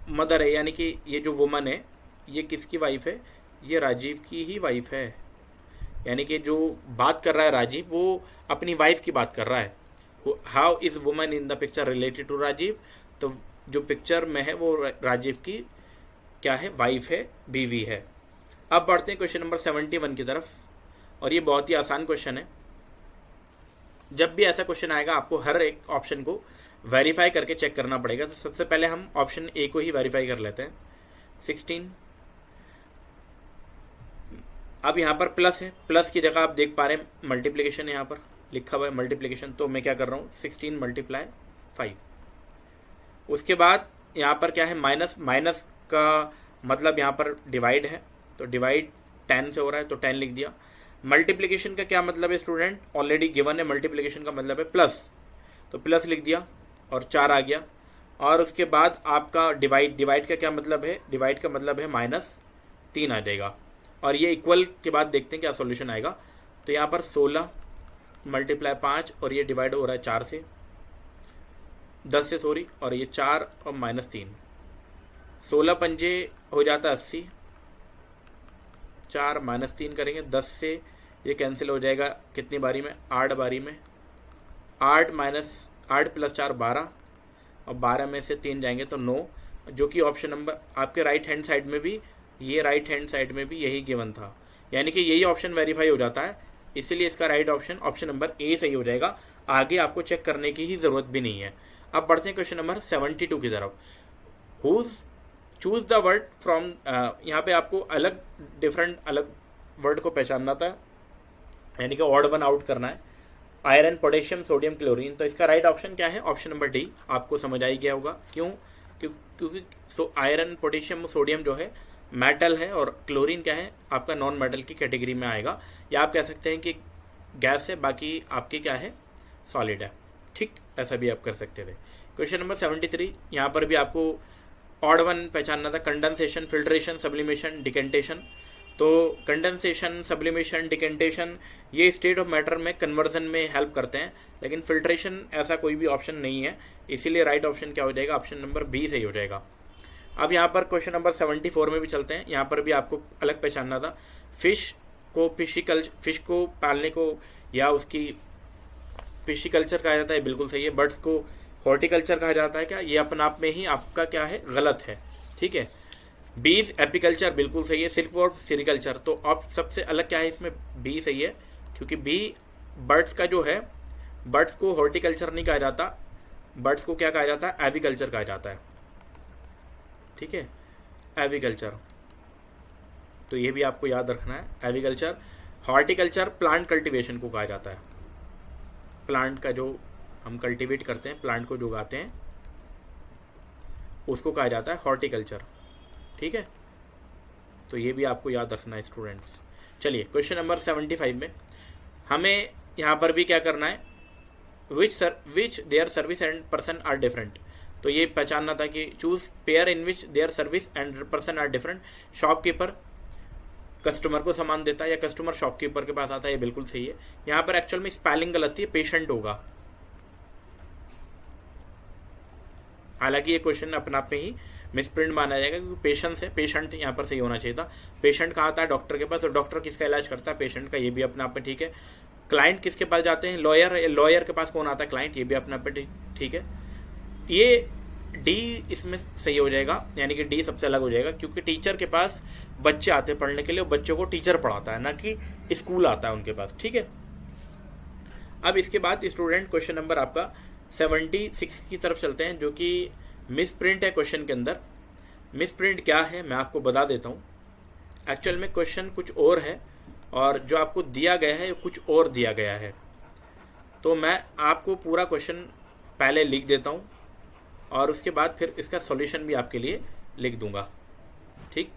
मदर है यानी कि ये जो वुमन है ये किसकी वाइफ है, ये राजीव की ही वाइफ है। यानी कि जो बात कर रहा है राजीव वो अपनी वाइफ की बात कर रहा है। How is woman in the picture related to Rajiv, तो जो पिक्चर में है वो राजीव की क्या है, वाइफ है, बीवी है। अब बढ़ते हैं क्वेश्चन नंबर 71 की तरफ, और ये बहुत ही आसान क्वेश्चन है। जब भी ऐसा क्वेश्चन आएगा आपको हर एक ऑप्शन को वेरीफाई करके चेक करना पड़ेगा। तो सबसे पहले हम ऑप्शन ए को ही वेरीफाई कर लेते हैं। 16, अब यहाँ पर प्लस है, प्लस की जगह आप देख पा रहे हैं मल्टीप्लिकेशन, यहाँ पर लिखा हुआ है मल्टीप्लिकेशन, तो मैं क्या कर रहा हूँ 16 × 5। उसके बाद यहाँ पर क्या है माइनस, माइनस का मतलब यहाँ पर डिवाइड है, तो डिवाइड 10 से हो रहा है तो 10 लिख दिया। मल्टीप्लिकेशन का क्या मतलब है स्टूडेंट, ऑलरेडी गिवन है, मल्टीप्लिकेशन का मतलब है प्लस, तो प्लस लिख दिया और 4 आ गया। और उसके बाद आपका डिवाइड का क्या मतलब है, डिवाइड का मतलब है -3 आ जाएगा। और ये इक्वल के बाद देखते हैं क्या सॉल्यूशन आएगा। तो यहाँ पर 16 × 5 और ये डिवाइड हो रहा है 4 से 10 से सॉरी, और ये 4 और -3, 16 पंजे हो जाता है 80, 4 -3 करेंगे 10 से ये कैंसिल हो जाएगा कितनी बारी में, 8 बारी में, 8 + 4 12, और 12 में से 3 जाएंगे तो 9, जो कि ऑप्शन नंबर आपके राइट हैंड साइड में भी, ये राइट हैंड साइड में भी यही गिवन था, यानी कि यही ऑप्शन वेरीफाई हो जाता है। इसीलिए इसका राइट ऑप्शन नंबर ए सही हो जाएगा। आगे आपको चेक करने की ही ज़रूरत भी नहीं है। अब बढ़ते हैं क्वेश्चन नंबर 72 की तरफ। चूज द वर्ड फ्रॉम, यहाँ पे आपको अलग वर्ड को पहचानना था, यानी कि ऑड वन आउट करना है। Iron, potassium, sodium, chlorine. तो इसका राइट ऑप्शन क्या है, ऑप्शन नंबर डी। आपको समझ आ ही गया होगा क्यों, क्योंकि आयरन, पोटेशियम, सोडियम जो है मेटल है, और क्लोरीन क्या है आपका नॉन मेटल की कैटेगरी में आएगा, या आप कह सकते हैं कि गैस है, बाकी आपकी क्या है सॉलिड है। ठीक, ऐसा भी आप कर सकते थे। क्वेश्चन नंबर 73, यहाँ पर भी आपको ऑड वन पहचानना था। Condensation, filtration, sublimation, decantation. तो कंडेंसेशन, सब्लिमेशन, डिकेंटेशन ये स्टेट ऑफ मैटर में कन्वर्जन में हेल्प करते हैं, लेकिन फिल्ट्रेशन ऐसा कोई भी ऑप्शन नहीं है। इसीलिए राइट ऑप्शन क्या हो जाएगा, ऑप्शन नंबर बी सही हो जाएगा। अब यहाँ पर क्वेश्चन नंबर 74 में भी चलते हैं। यहाँ पर भी आपको अलग पहचानना था। फिश को पालने को या उसकी फिशिकल्चर कहा जाता है, बिल्कुल सही है। बर्ड्स को हॉर्टिकल्चर कहा जाता है क्या, ये अपने आप में ही आपका क्या है, गलत है। ठीक है। बीज एपिकल्चर बिल्कुल सही है। Silk worm sericulture. तो अब सबसे अलग क्या है इसमें, बी सही है, क्योंकि बी बर्ड्स का जो है, बर्ड्स को हॉर्टिकल्चर नहीं कहा जाता, बर्ड्स को क्या कहा जाता है, एविकल्चर कहा जाता है। ठीक है, एविकल्चर। तो ये भी आपको याद रखना है, एविकल्चर। हॉर्टिकल्चर प्लांट कल्टीवेशन को कहा जाता है, प्लांट का जो हम कल्टीवेट करते हैं, प्लांट को जो उगाते हैं, उसको कहा जाता है हॉर्टिकल्चर। ठीक है, तो ये भी आपको याद रखना है स्टूडेंट्स। चलिए क्वेश्चन नंबर 75 में हमें यहाँ पर भी क्या करना है, which their service and person are different. तो ये पहचानना था कि choose pair in which their service and person are different. Shopkeeper customer को सामान देता है, या कस्टमर शॉपकीपर के पास आता है, ये बिल्कुल सही है। यहाँ पर एक्चुअल में स्पेलिंग गलत है, पेशेंट होगा। हालांकि ये क्वेश्चन अपने आप में ही मिसप्रिंट माना जाएगा, क्योंकि पेशेंट है, पेशेंट यहाँ पर सही होना चाहिए था। पेशेंट कहाँ आता है, डॉक्टर के पास, और डॉक्टर किसका इलाज करता है, पेशेंट का, ये भी अपने आप में ठीक है। क्लाइंट किसके पास जाते हैं, लॉयर के पास कौन आता है, क्लाइंट, ये भी अपने आप में ठीक है। ये डी इसमें सही हो जाएगा, यानी कि डी सबसे अलग हो जाएगा, क्योंकि टीचर के पास बच्चे आते हैं पढ़ने के लिए, और बच्चों को टीचर पढ़ाता है, ना कि स्कूल आता है उनके पास। ठीक है। अब इसके बाद स्टूडेंट क्वेश्चन नंबर आपका 76 की तरफ चलते हैं, जो कि मिस प्रिंट है क्वेश्चन के अंदर। मिस प्रिंट क्या है मैं आपको बता देता हूँ। एक्चुअल में क्वेश्चन कुछ और है, और जो आपको दिया गया है कुछ और दिया गया है। तो मैं आपको पूरा क्वेश्चन पहले लिख देता हूँ, और उसके बाद फिर इसका सॉल्यूशन भी आपके लिए लिख दूंगा। ठीक,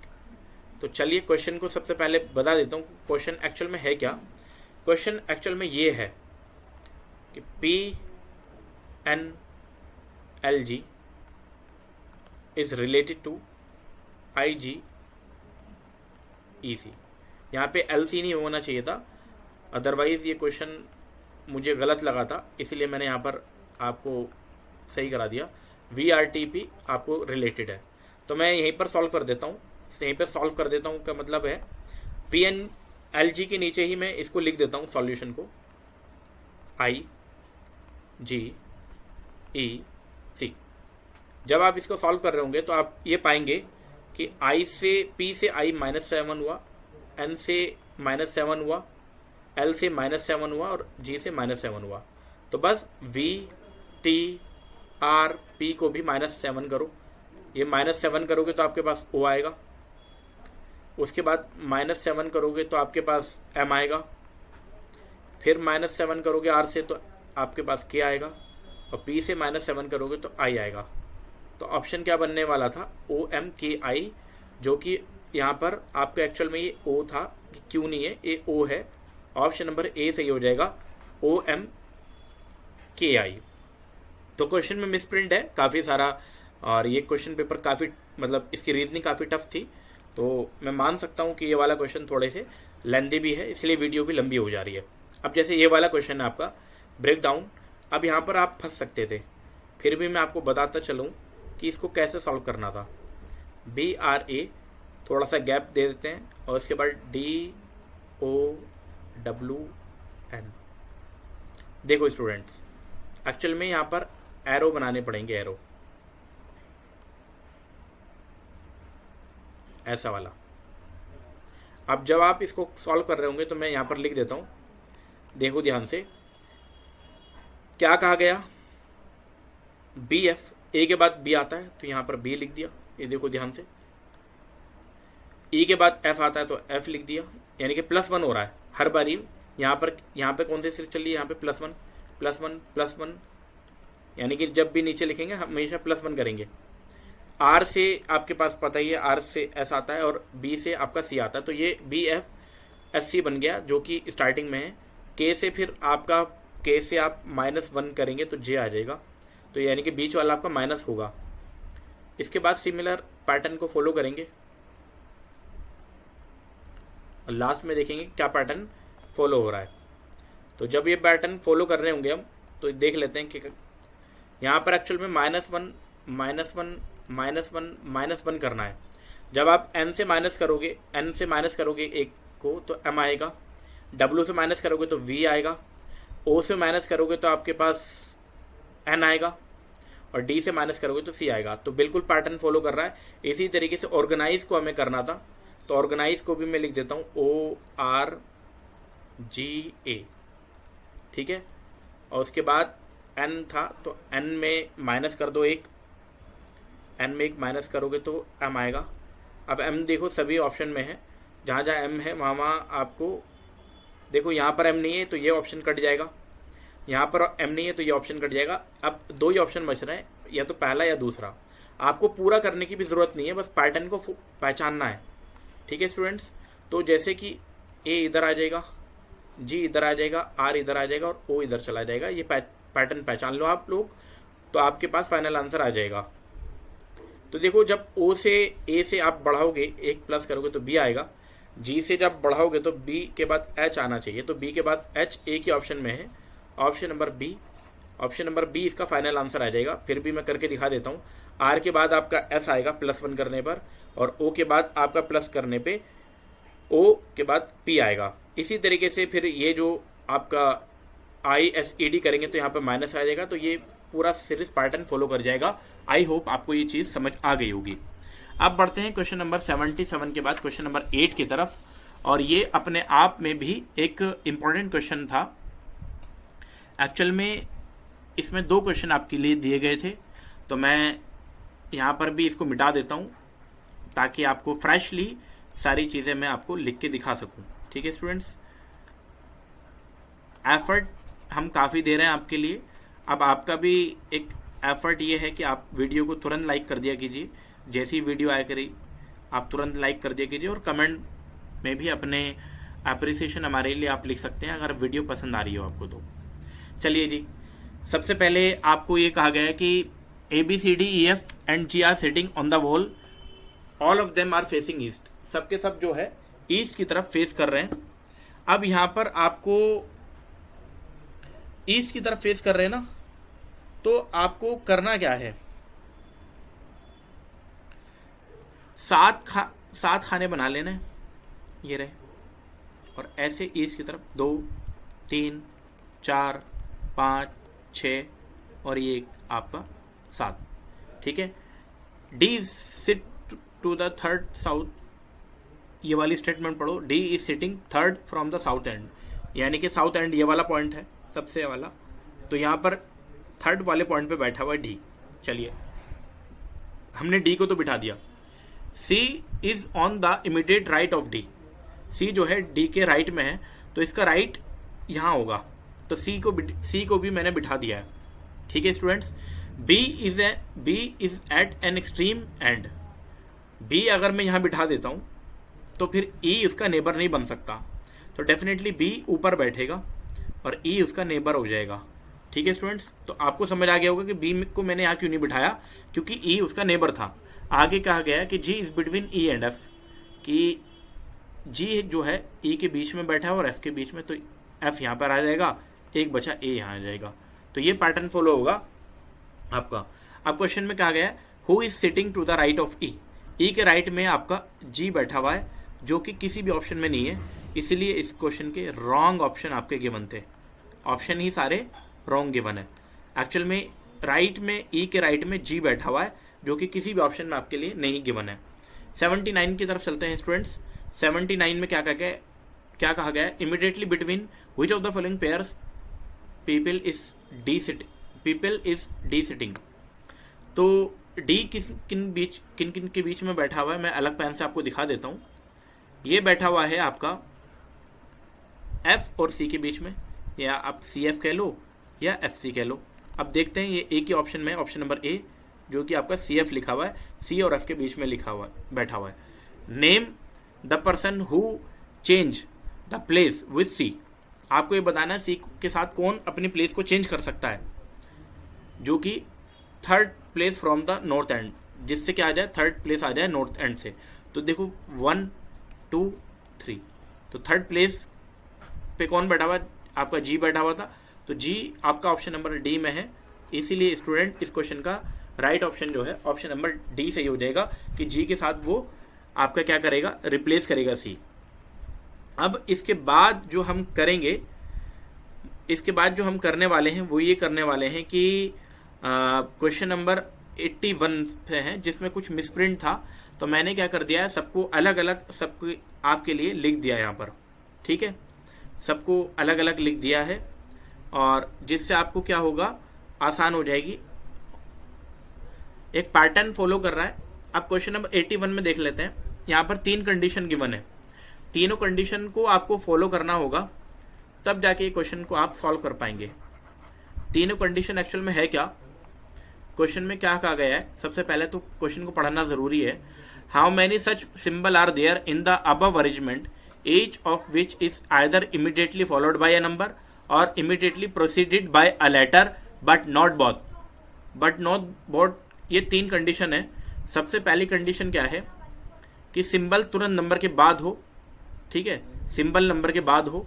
तो चलिए क्वेश्चन को सबसे पहले बता देता हूँ क्वेश्चन एक्चुअल में है क्या। क्वेश्चन एक्चुअल में ये है कि PNLG is related to IGEC। यहाँ पे LC नहीं होना चाहिए था, अदरवाइज ये क्वेश्चन मुझे गलत लगा था, इसीलिए मैंने यहाँ पर आपको सही करा दिया। VRTP आपको रिलेटेड है, तो मैं यहीं पर सॉल्व कर देता हूँ। यहीं पर सॉल्व कर देता हूँ का मतलब है PNLG के नीचे ही मैं इसको लिख देता हूँ सॉल्यूशन को, IGEC। जब आप इसको सॉल्व कर रहे होंगे तो आप ये पाएंगे कि P से I -7 हुआ, N से -7 हुआ, L से -7 हुआ, और G से -7 हुआ। तो बस VTRP को भी -7 करो। ये -7 करोगे तो आपके पास O आएगा, उसके बाद -7 करोगे तो आपके पास M आएगा, फिर -7 करोगे R से तो आपके पास K आएगा, और P से -7 करोगे तो I आएगा। तो ऑप्शन क्या बनने वाला था, OMKI, जो कि यहाँ पर आपका एक्चुअल में ये O था, कि क्यों नहीं है, ये O है। ऑप्शन नंबर ए सही हो जाएगा, OMKI। तो क्वेश्चन में मिस प्रिंट है काफ़ी सारा, और ये क्वेश्चन पेपर काफ़ी मतलब इसकी रीजनिंग काफ़ी टफ थी, तो मैं मान सकता हूँ कि ये वाला क्वेश्चन थोड़े से लेंथी भी है, इसलिए वीडियो भी लंबी हो जा रही है। अब जैसे ये वाला क्वेश्चन है आपका ब्रेक डाउन, अब यहाँ पर आप फंस सकते थे, फिर भी मैं आपको बताता चलूँ कि इसको कैसे सॉल्व करना था। BRA थोड़ा सा गैप दे देते हैं और उसके बाद DOWN। देखो स्टूडेंट्स, एक्चुअल में यहाँ पर एरो बनाने पड़ेंगे, एरो ऐसा वाला। अब जब आप इसको सॉल्व कर रहे होंगे तो मैं यहाँ पर लिख देता हूँ, देखो ध्यान से क्या कहा गया, BF, ए के बाद बी आता है तो यहाँ पर बी लिख दिया, ये देखो ध्यान से। ई के बाद एफ आता है तो एफ लिख दिया, यानी कि +1 हो रहा है हर बारी। यहाँ पे कौन सी सीरीज चल रही है, यहाँ पे +1 +1 +1, यानी कि जब भी नीचे लिखेंगे हमेशा +1 करेंगे। आर से आपके पास पता ही है, आर से एस आता है और बी से आपका सी आता है, तो ये BFSC बन गया जो कि स्टार्टिंग में है। के से फिर आपका के से आप -1 करेंगे तो जे आ जाएगा, तो यानी कि बीच वाला आपका माइनस होगा। इसके बाद सिमिलर पैटर्न को फॉलो करेंगे और लास्ट में देखेंगे क्या पैटर्न फॉलो हो रहा है। तो जब ये पैटर्न फॉलो कर रहे होंगे हम, तो देख लेते हैं कि यहाँ पर एक्चुअल में -1 -1 करना है। जब आप n से माइनस करोगे, n से माइनस करोगे एक को तो m आएगा, w से माइनस करोगे तो v आएगा, o से माइनस करोगे तो आपके पास n आएगा, और d से माइनस करोगे तो c आएगा। तो बिल्कुल पैटर्न फॉलो कर रहा है। इसी तरीके से ऑर्गेनाइज को हमें करना था, तो ऑर्गेनाइज को भी मैं लिख देता हूँ ORGA, ठीक है। और उसके बाद n था तो n में माइनस कर दो एक, n में एक माइनस करोगे तो m आएगा। अब m देखो सभी ऑप्शन में है, जहाँ जहाँ m है वहाँ वहाँ आपको देखो, यहाँ पर m नहीं है तो ये ऑप्शन कट जाएगा, यहाँ पर m नहीं है तो ये ऑप्शन कट जाएगा। अब 2 ही ऑप्शन बच रहे हैं, या तो पहला या दूसरा। आपको पूरा करने की भी ज़रूरत नहीं है, बस पैटर्न को पहचानना है, ठीक है स्टूडेंट्स। तो जैसे कि A इधर आ जाएगा, G इधर आ जाएगा, R इधर आ जाएगा और O इधर चला जाएगा। ये पैटर्न पहचान लो आप लोग, तो आपके पास फाइनल आंसर आ जाएगा। तो देखो, जब O से A से आप बढ़ाओगे, एक प्लस करोगे तो B आएगा, G से जब बढ़ाओगे तो B के बाद H आना चाहिए, तो B के बाद H एक ही ऑप्शन में है, option number B। Option number B इसका फाइनल आंसर आ जाएगा। फिर भी मैं करके दिखा देता हूँ। R के बाद आपका S आएगा +1 करने पर, और O के बाद आपका प्लस करने पे O के बाद P आएगा। इसी तरीके से फिर ये जो आपका ISED करेंगे तो यहाँ पर माइनस आ जाएगा। तो ये पूरा सीरीज पैटर्न फॉलो कर जाएगा। आई होप आपको ये चीज़ समझ आ गई होगी। अब बढ़ते हैं क्वेश्चन नंबर 77 के बाद क्वेश्चन नंबर 8 की तरफ, और ये अपने आप में भी एक इम्पॉर्टेंट क्वेश्चन था। एक्चुअल में इसमें 2 क्वेश्चन आपके लिए दिए गए थे, तो मैं यहाँ पर भी इसको मिटा देता हूँ ताकि आपको फ्रेशली सारी चीज़ें मैं आपको लिख के दिखा सकूँ, ठीक है स्टूडेंट्स। एफर्ट हम काफ़ी दे रहे हैं आपके लिए। अब आपका भी एक एफर्ट ये है कि आप वीडियो को तुरंत लाइक कर दिया कीजिए, जैसी वीडियो आया करी आप तुरंत लाइक कर दिया कीजिए, और कमेंट में भी अपने अप्रिसिएशन हमारे लिए आप लिख सकते हैं अगर वीडियो पसंद आ रही हो आपको तो। चलिए जी, सबसे पहले आपको ये कहा गया है कि ABCDEF and G are sitting on the wall, all of them are facing east। सबके सब जो है ईस्ट की तरफ फेस कर रहे हैं। अब यहाँ पर आपको ईस्ट की तरफ फेस कर रहे हैं ना, तो आपको करना क्या है, 7 खाने बना लेने हैं, ये रहे, और ऐसे ईस्ट की तरफ 2 3 4 5 6 और ये आपका 7, ठीक है। D sit to the third south, ये वाली स्टेटमेंट पढ़ो, D is sitting third from the south end, यानी कि साउथ एंड ये वाला पॉइंट है सबसे वाला, तो यहाँ पर थर्ड वाले पॉइंट पे बैठा हुआ है डी। चलिए, हमने डी को तो बिठा दिया। C is on the immediate right of D, C जो है डी के राइट में है, तो इसका राइट यहाँ होगा, तो सी को भी मैंने बिठा दिया है, ठीक है students. B is at an extreme end, B अगर मैं यहाँ बिठा देता हूँ तो फिर ई उसका नेबर नहीं बन सकता, तो डेफिनेटली बी ऊपर बैठेगा और ई उसका नेबर हो जाएगा। ठीक है स्टूडेंट्स, तो आपको समझ आ गया होगा कि बी को मैंने यहाँ क्यों नहीं बिठाया, क्योंकि ई उसका नेबर था। आगे कहा गया कि G is between E and F, कि जी जो है ई के बीच में बैठा है और एफ के बीच में, तो एफ यहाँ पर आ जाएगा, एक बचा ए यहाँ आ जाएगा। तो ये पैटर्न फॉलो होगा आपका। अब क्वेश्चन में कहा गया है who is sitting to the right of E, E के राइट में आपका जी बैठा हुआ है, जो कि किसी भी ऑप्शन में नहीं है, इसलिए इस क्वेश्चन के रॉन्ग ऑप्शन आपके गिवन थे। ऑप्शन ही सारे रॉन्ग गिवन है। एक्चुअल में राइट में ई के राइट में जी बैठा हुआ है, जो कि किसी भी ऑप्शन में आपके लिए नहीं गिवन है। 79 की तरफ चलते हैं स्टूडेंट्स। 79 में क्या कहा गया है, immediately between which of the following pairs people is D sitting. तो डी किन किन के बीच में बैठा हुआ है, मैं अलग पेन से आपको दिखा देता हूँ। ये बैठा हुआ है आपका एफ और सी के बीच में, या आप सी एफ कह लो या एफ सी कह लो। अब देखते हैं ये ए के ऑप्शन में, ऑप्शन नंबर ए, जो कि आपका सी एफ लिखा हुआ है, सी और एफ के बीच में लिखा हुआ है, बैठा हुआ है। Name the person who change the place with C, आपको ये बताना है सी के साथ कौन अपनी प्लेस को चेंज कर सकता है, जो कि third place from the north and, जिससे क्या आ जाए, थर्ड प्लेस आ जाए नॉर्थ एंड से। तो देखो 1 2 3, तो थर्ड प्लेस पे कौन बैठा हुआ, आपका जी बैठा हुआ था, तो जी आपका ऑप्शन नंबर डी में है। इसीलिए स्टूडेंट इस क्वेश्चन का राइट ऑप्शन जो है ऑप्शन नंबर डी सही हो जाएगा, कि जी के साथ वो आपका क्या करेगा, रिप्लेस करेगा सी। अब इसके बाद जो हम करेंगे, इसके बाद जो हम करने वाले हैं वो ये करने वाले हैं कि क्वेश्चन नंबर 81 पे है, जिसमें कुछ मिसप्रिंट था, तो मैंने क्या कर दिया है, सबको अलग अलग सबको आपके लिए लिख दिया है यहाँ पर। ठीक है, सबको अलग अलग लिख दिया है, और जिससे आपको क्या होगा, आसान हो जाएगी। एक पैटर्न फॉलो कर रहा है। अब क्वेश्चन नंबर 81 में देख लेते हैं। यहाँ पर 3 कंडीशन गिवन है, तीनों कंडीशन को आपको फॉलो करना होगा, तब जाके ये क्वेश्चन को आप सॉल्व कर पाएंगे। तीनों कंडीशन एक्चुअल में है क्या, क्वेश्चन में क्या कहा गया है। सबसे पहले तो क्वेश्चन को पढ़ना जरूरी है। How many such symbol are there in the above arrangement, each of which is either immediately followed by a number or immediately preceded by a letter but not both. ये 3 कंडीशन है। सबसे पहली condition क्या है कि symbol तुरंत number के बाद हो। ठीक है, सिंबल नंबर के बाद हो,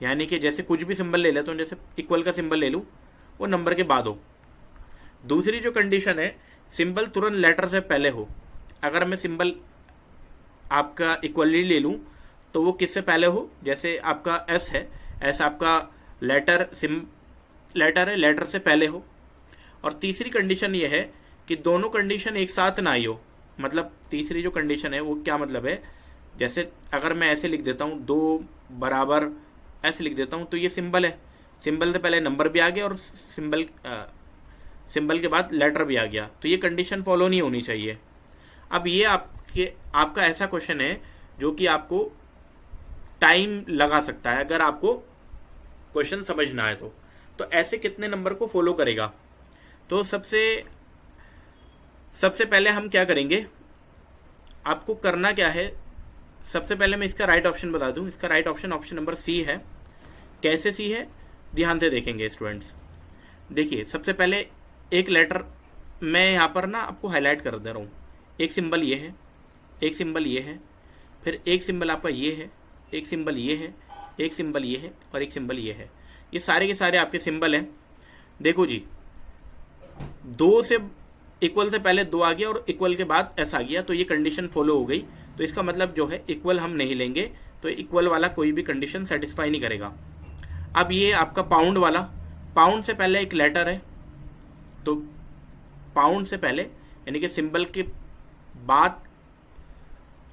यानी कि जैसे कुछ भी सिंबल ले लेता हूँ, जैसे इक्वल का सिंबल ले लूँ, वो नंबर के बाद हो। दूसरी जो कंडीशन है, सिंबल तुरंत लेटर से पहले हो। अगर मैं सिंबल आपका इक्वली ले लूँ तो वो किससे पहले हो, जैसे आपका एस है, एस आपका लेटर है, लेटर से पहले हो। और तीसरी कंडीशन ये है कि दोनों कंडीशन एक साथ ना आई हो। मतलब तीसरी जो कंडीशन है वो क्या मतलब है, जैसे अगर मैं ऐसे लिख देता हूँ 2 बराबर ऐसे लिख देता हूँ, तो ये सिंबल है, सिंबल से पहले नंबर भी आ गया और सिंबल के बाद लेटर भी आ गया, तो ये कंडीशन फॉलो नहीं होनी चाहिए। अब ये आपका ऐसा क्वेश्चन है जो कि आपको टाइम लगा सकता है अगर आपको क्वेश्चन समझना है तो ऐसे कितने नंबर को फॉलो करेगा। तो सबसे पहले हम क्या करेंगे, आपको करना क्या है, सबसे पहले मैं इसका राइट ऑप्शन बता दूं। इसका right option option number C है। कैसे सी है, ध्यान से देखेंगे स्टूडेंट्स। देखिए, सबसे पहले एक लेटर मैं यहाँ पर ना आपको हाईलाइट कर दे रहा हूँ। एक सिंबल ये है, एक सिंबल ये है, फिर एक सिंबल आपका ये है, एक सिंबल ये है, एक सिंबल ये है और एक सिंबल ये है। ये सारे के सारे आपके सिंबल हैं। देखो जी, 2 से इक्वल से पहले 2 आ गया और इक्वल के बाद एस आ गया, तो ये कंडीशन फॉलो हो गई। तो इसका मतलब जो है इक्वल हम नहीं लेंगे, तो इक्वल वाला कोई भी कंडीशन सेटिस्फाई नहीं करेगा। अब ये आपका पाउंड वाला, पाउंड से पहले एक लेटर है, तो पाउंड से पहले यानी कि सिंबल के बाद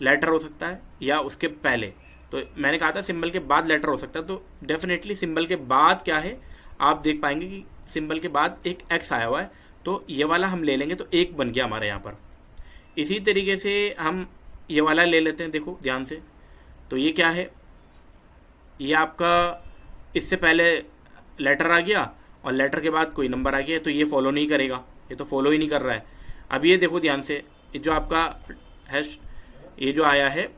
लेटर हो सकता है या उसके पहले। तो मैंने कहा था सिंबल के बाद लेटर हो सकता है, तो डेफिनेटली सिंबल के बाद क्या है, आप देख पाएंगे कि सिंबल के बाद एक एक्स आया हुआ है, तो ये वाला हम ले लेंगे, तो 1 बन गया हमारे यहाँ पर। इसी तरीके से हम ये वाला ले लेते हैं, देखो ध्यान से। तो ये क्या है, ये आपका इससे पहले लेटर आ गया और लेटर के बाद कोई नंबर आ गया, तो ये फॉलो नहीं करेगा, ये तो फॉलो ही नहीं कर रहा है। अब ये देखो ध्यान से, जो आपका हैश ये जो आया है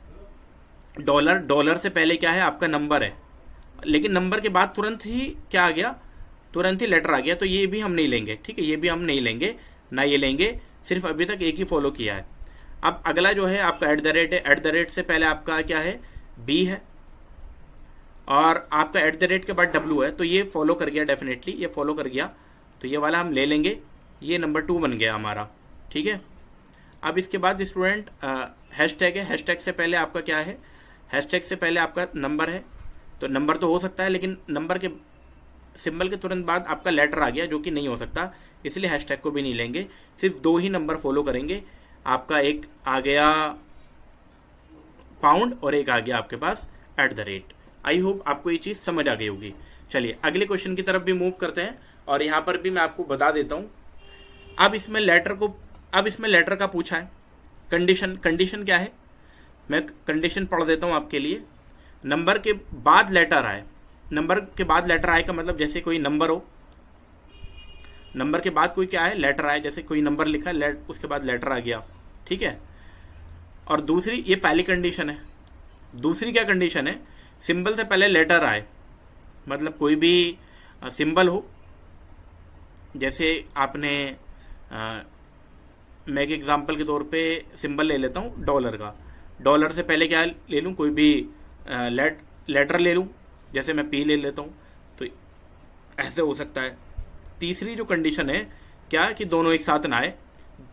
डॉलर, डॉलर से पहले क्या है आपका नंबर है, लेकिन नंबर के बाद तुरंत ही क्या आ गया, तुरंत ही लेटर आ गया, तो ये भी हम नहीं लेंगे, ठीक है, ये भी हम नहीं लेंगे, ना ये लेंगे, सिर्फ अभी तक एक ही फॉलो किया है। अब अगला जो है आपका एट द रेट है, एट द रेट से पहले आपका क्या है, बी है, और आपका एट द रेट के बाद डब्ल्यू है, तो ये फॉलो कर गया, डेफिनेटली ये फॉलो कर गया, तो ये वाला हम ले लेंगे, ये नंबर 2 बन गया हमारा, ठीक है। अब इसके बाद स्टूडेंट हैशटैग है, हैशटैग से पहले आपका क्या है, हैशटैग से पहले आपका नंबर है, तो नंबर तो हो सकता है, लेकिन नंबर के सिंबल के तुरंत बाद आपका लेटर आ गया, जो कि नहीं हो सकता, इसलिए हैशटैग को भी नहीं लेंगे, सिर्फ 2 ही नंबर फॉलो करेंगे। आपका एक आ गया पाउंड और एक आ गया आपके पास at the rate. I hope आपको ये चीज़ समझ आ गई होगी। चलिए अगले क्वेश्चन की तरफ भी मूव करते हैं, और यहाँ पर भी मैं आपको बता देता हूँ। अब इसमें लेटर का पूछा है, कंडीशन क्या है, मैं कंडीशन पढ़ देता हूँ आपके लिए। नंबर के बाद लेटर आए, नंबर के बाद लेटर आए का मतलब जैसे कोई नंबर हो, नंबर के बाद कोई क्या है, लेटर आए, जैसे कोई नंबर लिखा है, उसके बाद लेटर आ गया, ठीक है। और दूसरी, ये पहली कंडीशन है। दूसरी क्या कंडीशन है, सिंबल से पहले लेटर आए, मतलब कोई भी सिंबल हो, जैसे आपने मैं एक एग्जांपल के तौर पे सिंबल ले लेता हूँ डॉलर का, डॉलर से पहले क्या ले लूँ, कोई भी लेटर ले लूँ, जैसे मैं पी ले लेता हूँ, तो ऐसे हो सकता है। तीसरी जो कंडीशन है क्या, कि दोनों एक साथ ना आए,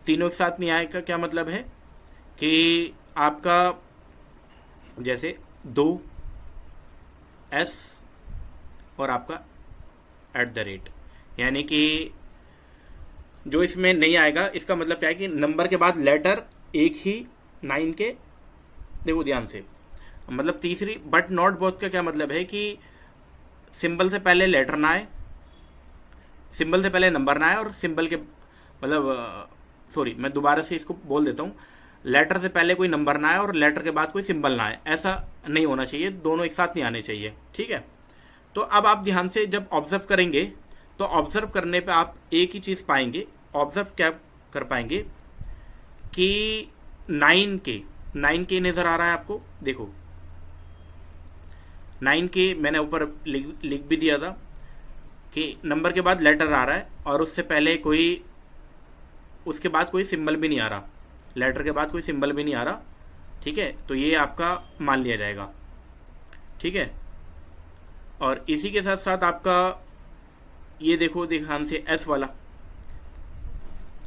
तीनों एक साथ नहीं आए का क्या मतलब है कि आपका जैसे 2 एस और आपका एट द रेट, यानी कि जो इसमें नहीं आएगा, इसका मतलब क्या है कि नंबर के बाद लेटर एक ही 9 के, देखो ध्यान से, मतलब तीसरी बट नॉट बोथ का क्या मतलब है कि सिंबल से पहले लेटर ना आए, सिंबल से पहले नंबर ना आए, और सिंबल के मतलब सॉरी मैं दोबारा से इसको बोल देता हूँ, लेटर से पहले कोई नंबर ना आए और लेटर के बाद कोई सिंबल ना आए, ऐसा नहीं होना चाहिए, दोनों एक साथ नहीं आने चाहिए, ठीक है। तो अब आप ध्यान से जब ऑब्जर्व करेंगे, तो ऑब्जर्व करने पे आप एक ही चीज़ पाएंगे, ऑब्जर्व क्या कर पाएंगे कि 9 के नज़र आ रहा है आपको, देखो 9 के मैंने ऊपर लिख भी दिया था कि नंबर के बाद लेटर आ रहा है और उससे पहले उसके बाद कोई सिंबल भी नहीं आ रहा, लेटर के बाद कोई सिंबल भी नहीं आ रहा, ठीक है, तो ये आपका मान लिया जाएगा, ठीक है। और इसी के साथ साथ आपका ये देखो ध्यान से एस वाला,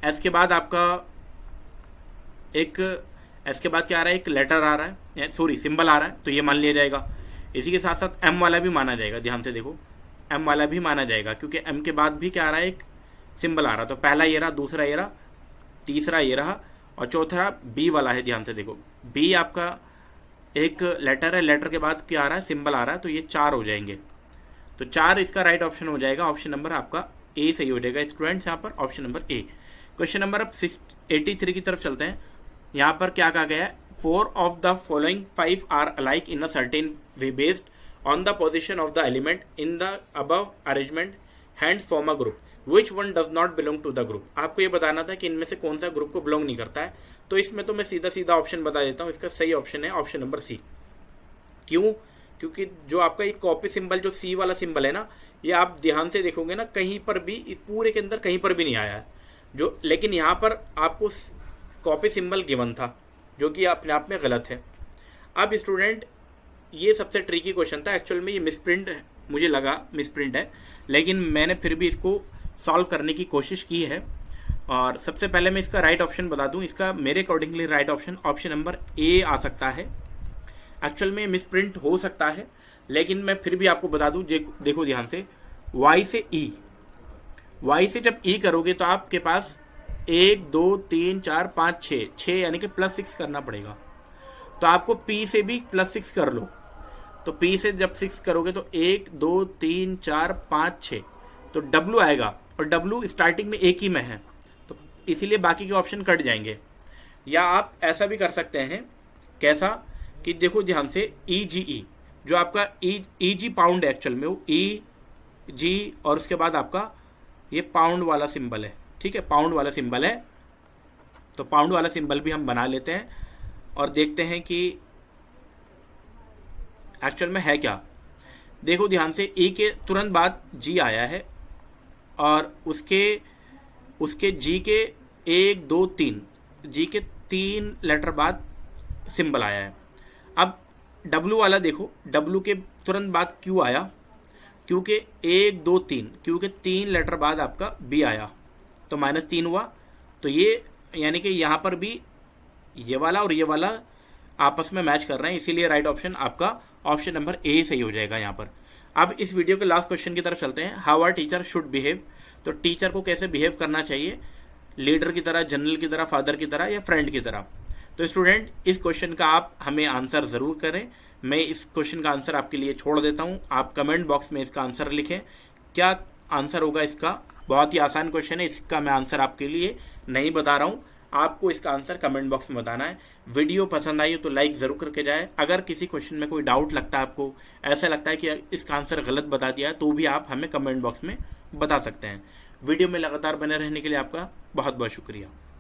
एस के बाद आपका एस के बाद क्या आ रहा है, एक लेटर आ रहा है, सॉरी सिंबल आ रहा है, तो ये मान लिया जाएगा। इसी के साथ साथ एम वाला भी माना जाएगा, ध्यान से देखो एम वाला भी माना जाएगा, क्योंकि एम के बाद भी क्या आ रहा है, एक सिंबल आ रहा, तो पहला ये रहा, दूसरा ये रहा, तीसरा ये रहा, और चौथा बी वाला है, ध्यान से देखो बी आपका एक लेटर है, लेटर के बाद क्या आ रहा है, सिंबल आ रहा है, तो ये 4 हो जाएंगे, तो 4 इसका राइट ऑप्शन हो जाएगा, ऑप्शन नंबर आपका ए सही हो जाएगा स्टूडेंट्स, यहाँ पर ऑप्शन नंबर ए। क्वेश्चन नंबर अब 83 की तरफ चलते हैं। यहाँ पर क्या कहा गया है, 4 of the following 5 are alike in a certain way based on the position of the element in the above arrangement, and form a group, which one does not belong to the group. आपको ये बताना था कि इनमें से कौन सा group को बिलोंग नहीं करता है, तो इसमें तो मैं सीधा सीधा ऑप्शन बता देता हूँ, इसका सही ऑप्शन है ऑप्शन नंबर सी। क्यों, क्योंकि जो आपका एक कॉपी सिंबल, जो सी वाला सिंबल है ना, ये आप ध्यान से देखोगे ना, कहीं पर भी पूरे के अंदर कहीं पर भी नहीं आया है, जो लेकिन यहाँ पर आपको कॉपी सिंबल गिवन था, जो कि अपने आप में गलत है। अब स्टूडेंट ये सबसे ट्रिकी क्वेश्चन था, एक्चुअल में ये मिसप्रिंट है, मुझे लगा मिसप्रिंट है, लेकिन मैंने फिर भी इसको सॉल्व करने की कोशिश की है। और सबसे पहले मैं इसका राइट ऑप्शन बता दूं, इसका मेरे accordingly right option option number A आ सकता है। एक्चुअल में मिसप्रिंट हो सकता है, लेकिन मैं फिर भी आपको बता दूं, देखो ध्यान से, वाई से ई, वाई से जब ई करोगे तो आपके पास 1 2 3 4 5 6 यानी कि +6 करना पड़ेगा, तो आपको पी से भी +6 कर लो, तो पी से जब 6 करोगे तो 1 2 3 4 5 6, तो डब्ल्यू आएगा, और डब्ल्यू स्टार्टिंग में एक ही में है, तो इसीलिए बाकी के ऑप्शन कट जाएंगे। या आप ऐसा भी कर सकते हैं, कैसा कि देखो ध्यान से ई जी, जो आपका ई जी पाउंड है, एक्चुअल में वो ई जी, और उसके बाद आपका ये पाउंड वाला सिंबल है, ठीक है, पाउंड वाला सिंबल है, तो पाउंड वाला सिंबल भी हम बना लेते हैं और देखते हैं कि एक्चुअल में है क्या। देखो ध्यान से, ई के तुरंत बाद जी आया है, और उसके उसके जी के 1 2 3 जी के 3 लेटर बाद सिंबल आया है। अब डब्लू वाला देखो, डब्लू के तुरंत बाद क्यू आया, क्यू के 1 2 3, क्यू के 3 लेटर बाद आपका बी आया, तो -3 हुआ। तो ये यानी कि यहाँ पर भी ये वाला और ये वाला आपस में मैच कर रहे हैं, इसीलिए राइट ऑप्शन आपका ऑप्शन नंबर ए सही हो जाएगा यहाँ पर। अब इस वीडियो के लास्ट क्वेश्चन की तरफ चलते हैं। How are teacher should behave, तो टीचर को कैसे बिहेव करना चाहिए, लीडर की तरह, जनरल की तरह, फादर की तरह या फ्रेंड की तरह। तो स्टूडेंट इस क्वेश्चन का आप हमें आंसर ज़रूर करें। मैं इस क्वेश्चन का आंसर आपके लिए छोड़ देता हूँ, आप कमेंट बॉक्स में इसका आंसर लिखें। क्या आंसर होगा इसका? बहुत ही आसान क्वेश्चन है, इसका मैं आंसर आपके लिए नहीं बता रहा हूँ, आपको इसका आंसर कमेंट बॉक्स में बताना है। वीडियो पसंद आई हो तो लाइक ज़रूर करके जाए। अगर किसी क्वेश्चन में कोई डाउट लगता है, आपको ऐसा लगता है कि इसका आंसर गलत बता दिया है, तो भी आप हमें कमेंट बॉक्स में बता सकते हैं। वीडियो में लगातार बने रहने के लिए आपका बहुत बहुत शुक्रिया।